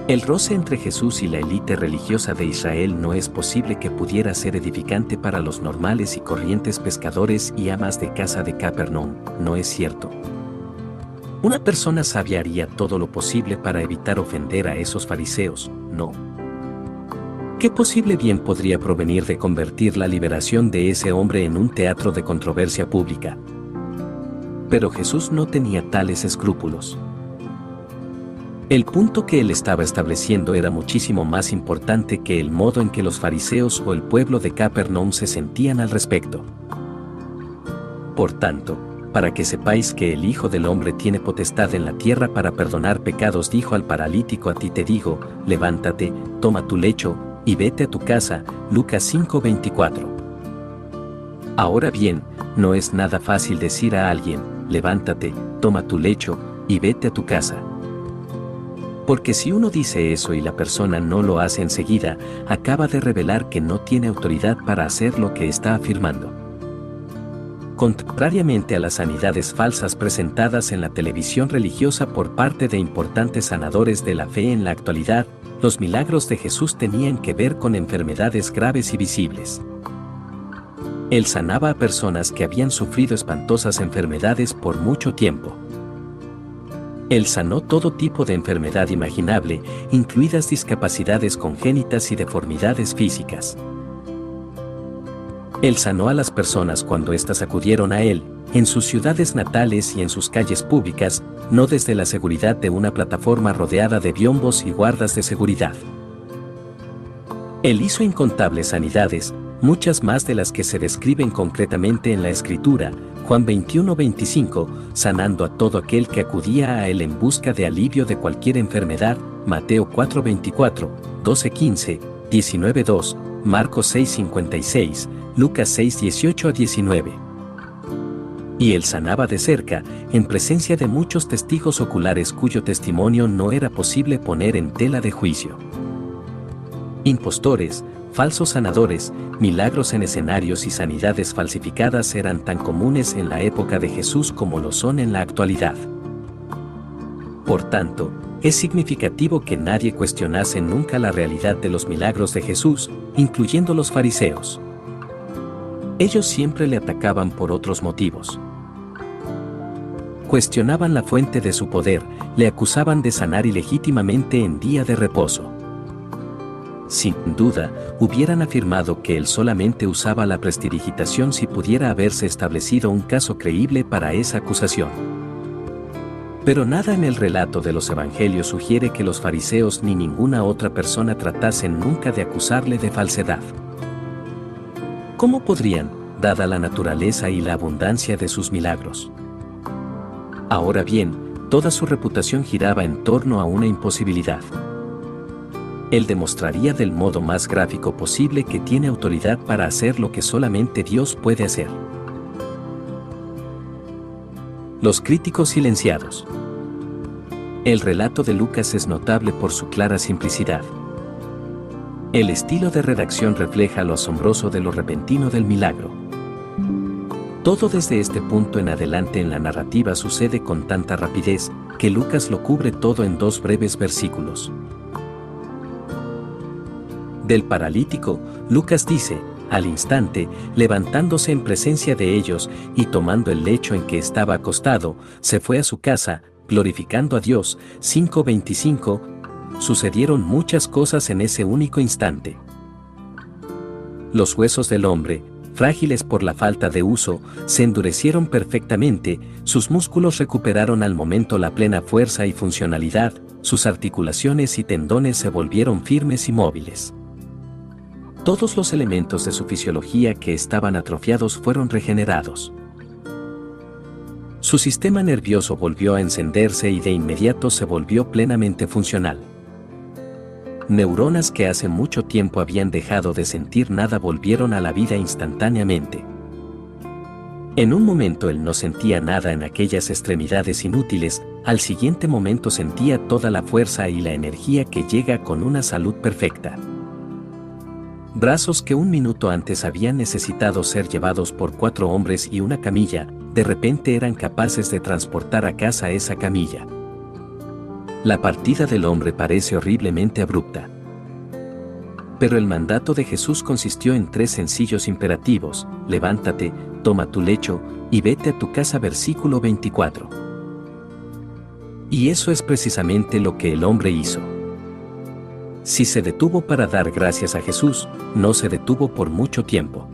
El roce entre Jesús y la élite religiosa de Israel no es posible que pudiera ser edificante para los normales y corrientes pescadores y amas de casa de Capernaum, ¿no es cierto? Una persona sabia haría todo lo posible para evitar ofender a esos fariseos, ¿no? ¿Qué posible bien podría provenir de convertir la liberación de ese hombre en un teatro de controversia pública? Pero Jesús no tenía tales escrúpulos. El punto que él estaba estableciendo era muchísimo más importante que el modo en que los fariseos o el pueblo de Capernaum se sentían al respecto. Por tanto, para que sepáis que el Hijo del Hombre tiene potestad en la tierra para perdonar pecados, dijo al paralítico: a ti te digo, levántate, toma tu lecho, y vete a tu casa. Lucas 5:24. Ahora bien, no es nada fácil decir a alguien, levántate, toma tu lecho, y vete a tu casa. Porque si uno dice eso y la persona no lo hace enseguida, acaba de revelar que no tiene autoridad para hacer lo que está afirmando. Contrariamente a las sanidades falsas presentadas en la televisión religiosa por parte de importantes sanadores de la fe en la actualidad, los milagros de Jesús tenían que ver con enfermedades graves y visibles. Él sanaba a personas que habían sufrido espantosas enfermedades por mucho tiempo. Él sanó todo tipo de enfermedad imaginable, incluidas discapacidades congénitas y deformidades físicas. Él sanó a las personas cuando éstas acudieron a él, en sus ciudades natales y en sus calles públicas, no desde la seguridad de una plataforma rodeada de biombos y guardas de seguridad. Él hizo incontables sanidades, muchas más de las que se describen concretamente en la Escritura, Juan 21:25, sanando a todo aquel que acudía a él en busca de alivio de cualquier enfermedad, Mateo 4:24, 12:15, 19:2, Marcos 6:56, Lucas 6:18-19. Y él sanaba de cerca, en presencia de muchos testigos oculares cuyo testimonio no era posible poner en tela de juicio. Impostores, falsos sanadores, milagros en escenarios y sanidades falsificadas eran tan comunes en la época de Jesús como lo son en la actualidad. Por tanto, es significativo que nadie cuestionase nunca la realidad de los milagros de Jesús, incluyendo los fariseos. Ellos siempre le atacaban por otros motivos. Cuestionaban la fuente de su poder, le acusaban de sanar ilegítimamente en día de reposo. Sin duda, hubieran afirmado que él solamente usaba la prestidigitación si pudiera haberse establecido un caso creíble para esa acusación. Pero nada en el relato de los evangelios sugiere que los fariseos ni ninguna otra persona tratasen nunca de acusarle de falsedad. ¿Cómo podrían, dada la naturaleza y la abundancia de sus milagros? Ahora bien, toda su reputación giraba en torno a una imposibilidad. Él demostraría del modo más gráfico posible que tiene autoridad para hacer lo que solamente Dios puede hacer. Los críticos silenciados. El relato de Lucas es notable por su clara simplicidad. El estilo de redacción refleja lo asombroso de lo repentino del milagro. Todo desde este punto en adelante en la narrativa sucede con tanta rapidez que Lucas lo cubre todo en 2 breves versículos. Del paralítico, Lucas dice, al instante, levantándose en presencia de ellos y tomando el lecho en que estaba acostado, se fue a su casa, glorificando a Dios. 5:25. Sucedieron muchas cosas en ese único instante. Los huesos del hombre, frágiles por la falta de uso, se endurecieron perfectamente, sus músculos recuperaron al momento la plena fuerza y funcionalidad, sus articulaciones y tendones se volvieron firmes y móviles. Todos los elementos de su fisiología que estaban atrofiados fueron regenerados. Su sistema nervioso volvió a encenderse y de inmediato se volvió plenamente funcional. Neuronas que hace mucho tiempo habían dejado de sentir nada volvieron a la vida instantáneamente. En un momento él no sentía nada en aquellas extremidades inútiles, al siguiente momento sentía toda la fuerza y la energía que llega con una salud perfecta. Brazos que un minuto antes habían necesitado ser llevados por 4 hombres y una camilla, de repente eran capaces de transportar a casa esa camilla. La partida del hombre parece horriblemente abrupta. Pero el mandato de Jesús consistió en 3 sencillos imperativos: levántate, toma tu lecho, y vete a tu casa. Versículo 24. Y eso es precisamente lo que el hombre hizo. Si se detuvo para dar gracias a Jesús, no se detuvo por mucho tiempo.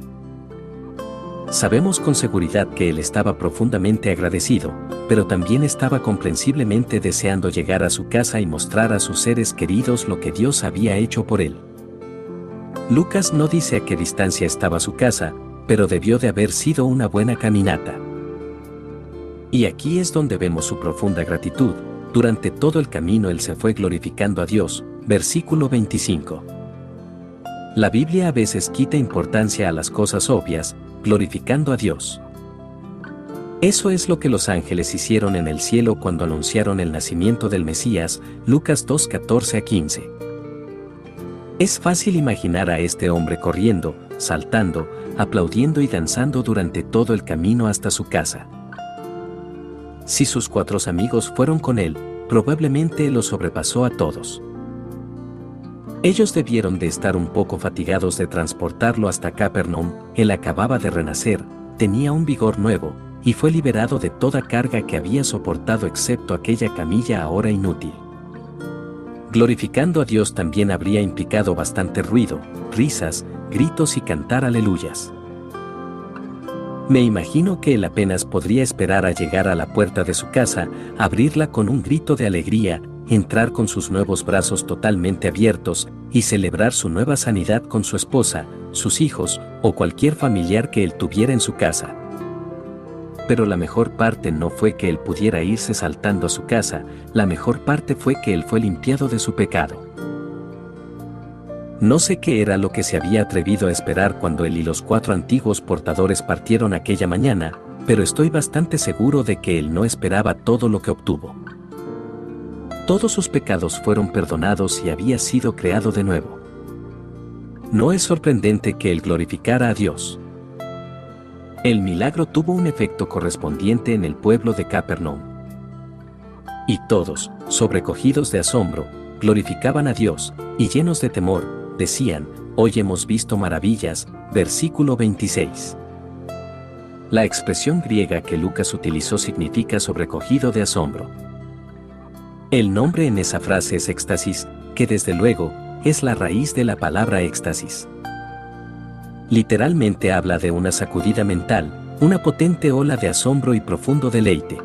Sabemos con seguridad que él estaba profundamente agradecido, pero también estaba comprensiblemente deseando llegar a su casa y mostrar a sus seres queridos lo que Dios había hecho por él. Lucas no dice a qué distancia estaba su casa, pero debió de haber sido una buena caminata. Y aquí es donde vemos su profunda gratitud. Durante todo el camino él se fue glorificando a Dios. Versículo 25. La Biblia a veces quita importancia a las cosas obvias, glorificando a Dios. Eso es lo que los ángeles hicieron en el cielo cuando anunciaron el nacimiento del Mesías. Lucas 2:14-15. Es fácil imaginar a este hombre corriendo, saltando, aplaudiendo y danzando durante todo el camino hasta su casa. Si sus 4 amigos fueron con él, probablemente lo sobrepasó a todos. Ellos debieron de estar un poco fatigados de transportarlo hasta Capernaum. Él acababa de renacer, tenía un vigor nuevo, y fue liberado de toda carga que había soportado excepto aquella camilla ahora inútil. Glorificando a Dios también habría implicado bastante ruido, risas, gritos y cantar aleluyas. Me imagino que él apenas podría esperar a llegar a la puerta de su casa, abrirla con un grito de alegría, entrar con sus nuevos brazos totalmente abiertos y celebrar su nueva sanidad con su esposa, sus hijos o cualquier familiar que él tuviera en su casa. Pero la mejor parte no fue que él pudiera irse saltando a su casa, la mejor parte fue que él fue limpiado de su pecado. No sé qué era lo que se había atrevido a esperar cuando él y los 4 antiguos portadores partieron aquella mañana, pero estoy bastante seguro de que él no esperaba todo lo que obtuvo. Todos sus pecados fueron perdonados y había sido creado de nuevo. No es sorprendente que él glorificara a Dios. El milagro tuvo un efecto correspondiente en el pueblo de Capernaum. Y todos, sobrecogidos de asombro, glorificaban a Dios, y llenos de temor, decían: hoy hemos visto maravillas. Versículo 26. La expresión griega que Lucas utilizó significa sobrecogido de asombro. El nombre en esa frase es éxtasis, que desde luego, es la raíz de la palabra éxtasis. Literalmente habla de una sacudida mental, una potente ola de asombro y profundo deleite.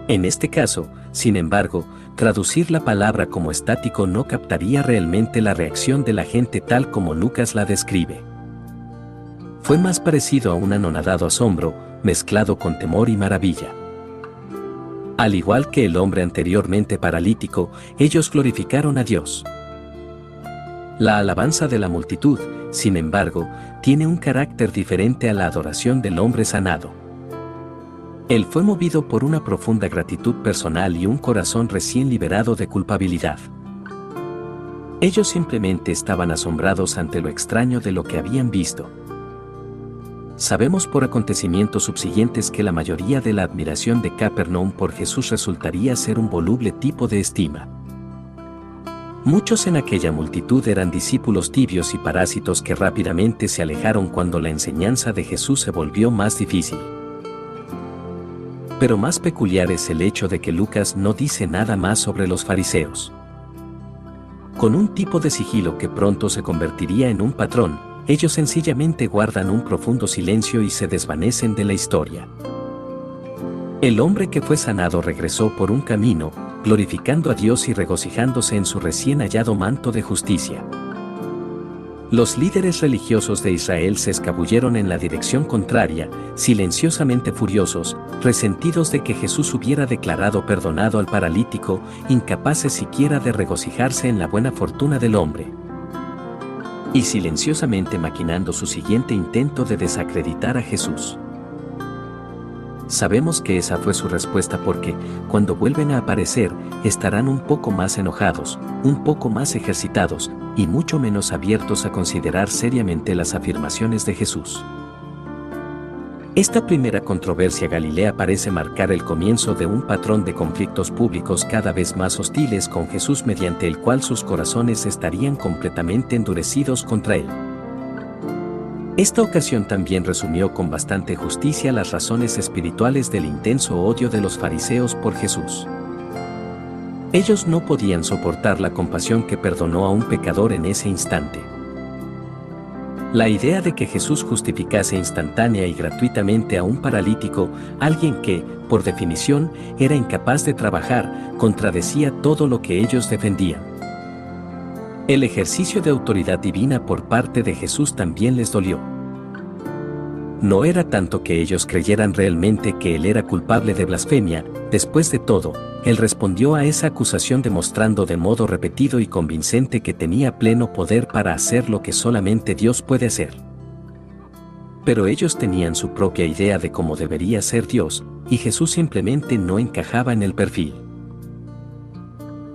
En este caso, sin embargo, traducir la palabra como estático no captaría realmente la reacción de la gente tal como Lucas la describe. Fue más parecido a un anonadado asombro, mezclado con temor y maravilla. Al igual que el hombre anteriormente paralítico, ellos glorificaron a Dios. La alabanza de la multitud, sin embargo, tiene un carácter diferente a la adoración del hombre sanado. Él fue movido por una profunda gratitud personal y un corazón recién liberado de culpabilidad. Ellos simplemente estaban asombrados ante lo extraño de lo que habían visto. Sabemos por acontecimientos subsiguientes que la mayoría de la admiración de Capernaum por Jesús resultaría ser un voluble tipo de estima. Muchos en aquella multitud eran discípulos tibios y parásitos que rápidamente se alejaron cuando la enseñanza de Jesús se volvió más difícil. Pero más peculiar es el hecho de que Lucas no dice nada más sobre los fariseos. Con un tipo de sigilo que pronto se convertiría en un patrón, ellos sencillamente guardan un profundo silencio y se desvanecen de la historia. El hombre que fue sanado regresó por un camino, glorificando a Dios y regocijándose en su recién hallado manto de justicia. Los líderes religiosos de Israel se escabulleron en la dirección contraria, silenciosamente furiosos, resentidos de que Jesús hubiera declarado perdonado al paralítico, incapaces siquiera de regocijarse en la buena fortuna del hombre. Y silenciosamente maquinando su siguiente intento de desacreditar a Jesús. Sabemos que esa fue su respuesta porque, cuando vuelven a aparecer, estarán un poco más enojados, un poco más ejercitados, y mucho menos abiertos a considerar seriamente las afirmaciones de Jesús. Esta primera controversia galilea parece marcar el comienzo de un patrón de conflictos públicos cada vez más hostiles con Jesús, mediante el cual sus corazones estarían completamente endurecidos contra él. Esta ocasión también resumió con bastante justicia las razones espirituales del intenso odio de los fariseos por Jesús. Ellos no podían soportar la compasión que perdonó a un pecador en ese instante. La idea de que Jesús justificase instantánea y gratuitamente a un paralítico, alguien que, por definición, era incapaz de trabajar, contradecía todo lo que ellos defendían. El ejercicio de autoridad divina por parte de Jesús también les dolió. No era tanto que ellos creyeran realmente que él era culpable de blasfemia. Después de todo, él respondió a esa acusación demostrando de modo repetido y convincente que tenía pleno poder para hacer lo que solamente Dios puede hacer. Pero ellos tenían su propia idea de cómo debería ser Dios, y Jesús simplemente no encajaba en el perfil.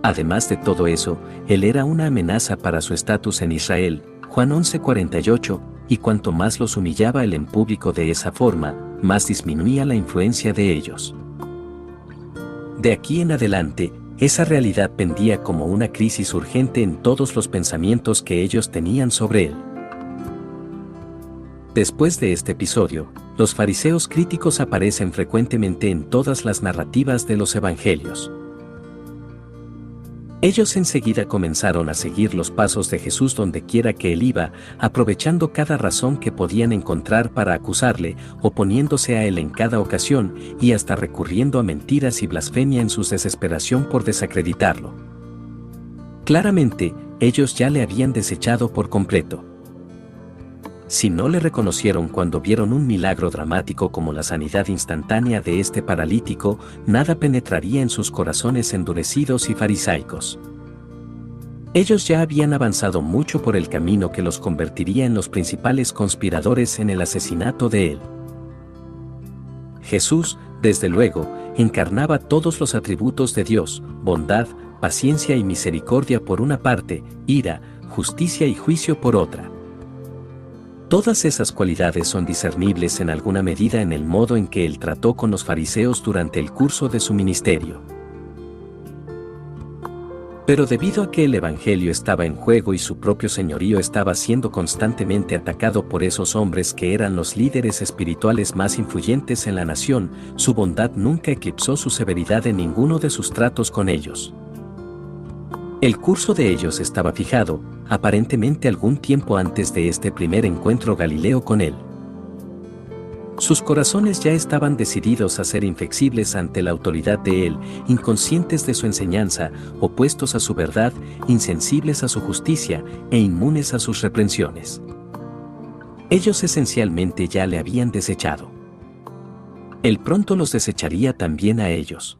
Además de todo eso, él era una amenaza para su estatus en Israel, Juan 11:48, y cuanto más los humillaba él en público de esa forma, más disminuía la influencia de ellos. De aquí en adelante, esa realidad pendía como una crisis urgente en todos los pensamientos que ellos tenían sobre él. Después de este episodio, los fariseos críticos aparecen frecuentemente en todas las narrativas de los evangelios. Ellos enseguida comenzaron a seguir los pasos de Jesús donde quiera que él iba, aprovechando cada razón que podían encontrar para acusarle, oponiéndose a él en cada ocasión, y hasta recurriendo a mentiras y blasfemia en su desesperación por desacreditarlo. Claramente, ellos ya le habían desechado por completo. Si no le reconocieron cuando vieron un milagro dramático como la sanidad instantánea de este paralítico, nada penetraría en sus corazones endurecidos y farisaicos. Ellos ya habían avanzado mucho por el camino que los convertiría en los principales conspiradores en el asesinato de él. Jesús, desde luego, encarnaba todos los atributos de Dios: bondad, paciencia y misericordia por una parte, ira, justicia y juicio por otra. Todas esas cualidades son discernibles en alguna medida en el modo en que él trató con los fariseos durante el curso de su ministerio. Pero debido a que el evangelio estaba en juego y su propio señorío estaba siendo constantemente atacado por esos hombres que eran los líderes espirituales más influyentes en la nación, su bondad nunca eclipsó su severidad en ninguno de sus tratos con ellos. El curso de ellos estaba fijado, aparentemente algún tiempo antes de este primer encuentro galileo con él. Sus corazones ya estaban decididos a ser inflexibles ante la autoridad de él, inconscientes de su enseñanza, opuestos a su verdad, insensibles a su justicia e inmunes a sus reprensiones. Ellos esencialmente ya le habían desechado. Él pronto los desecharía también a ellos.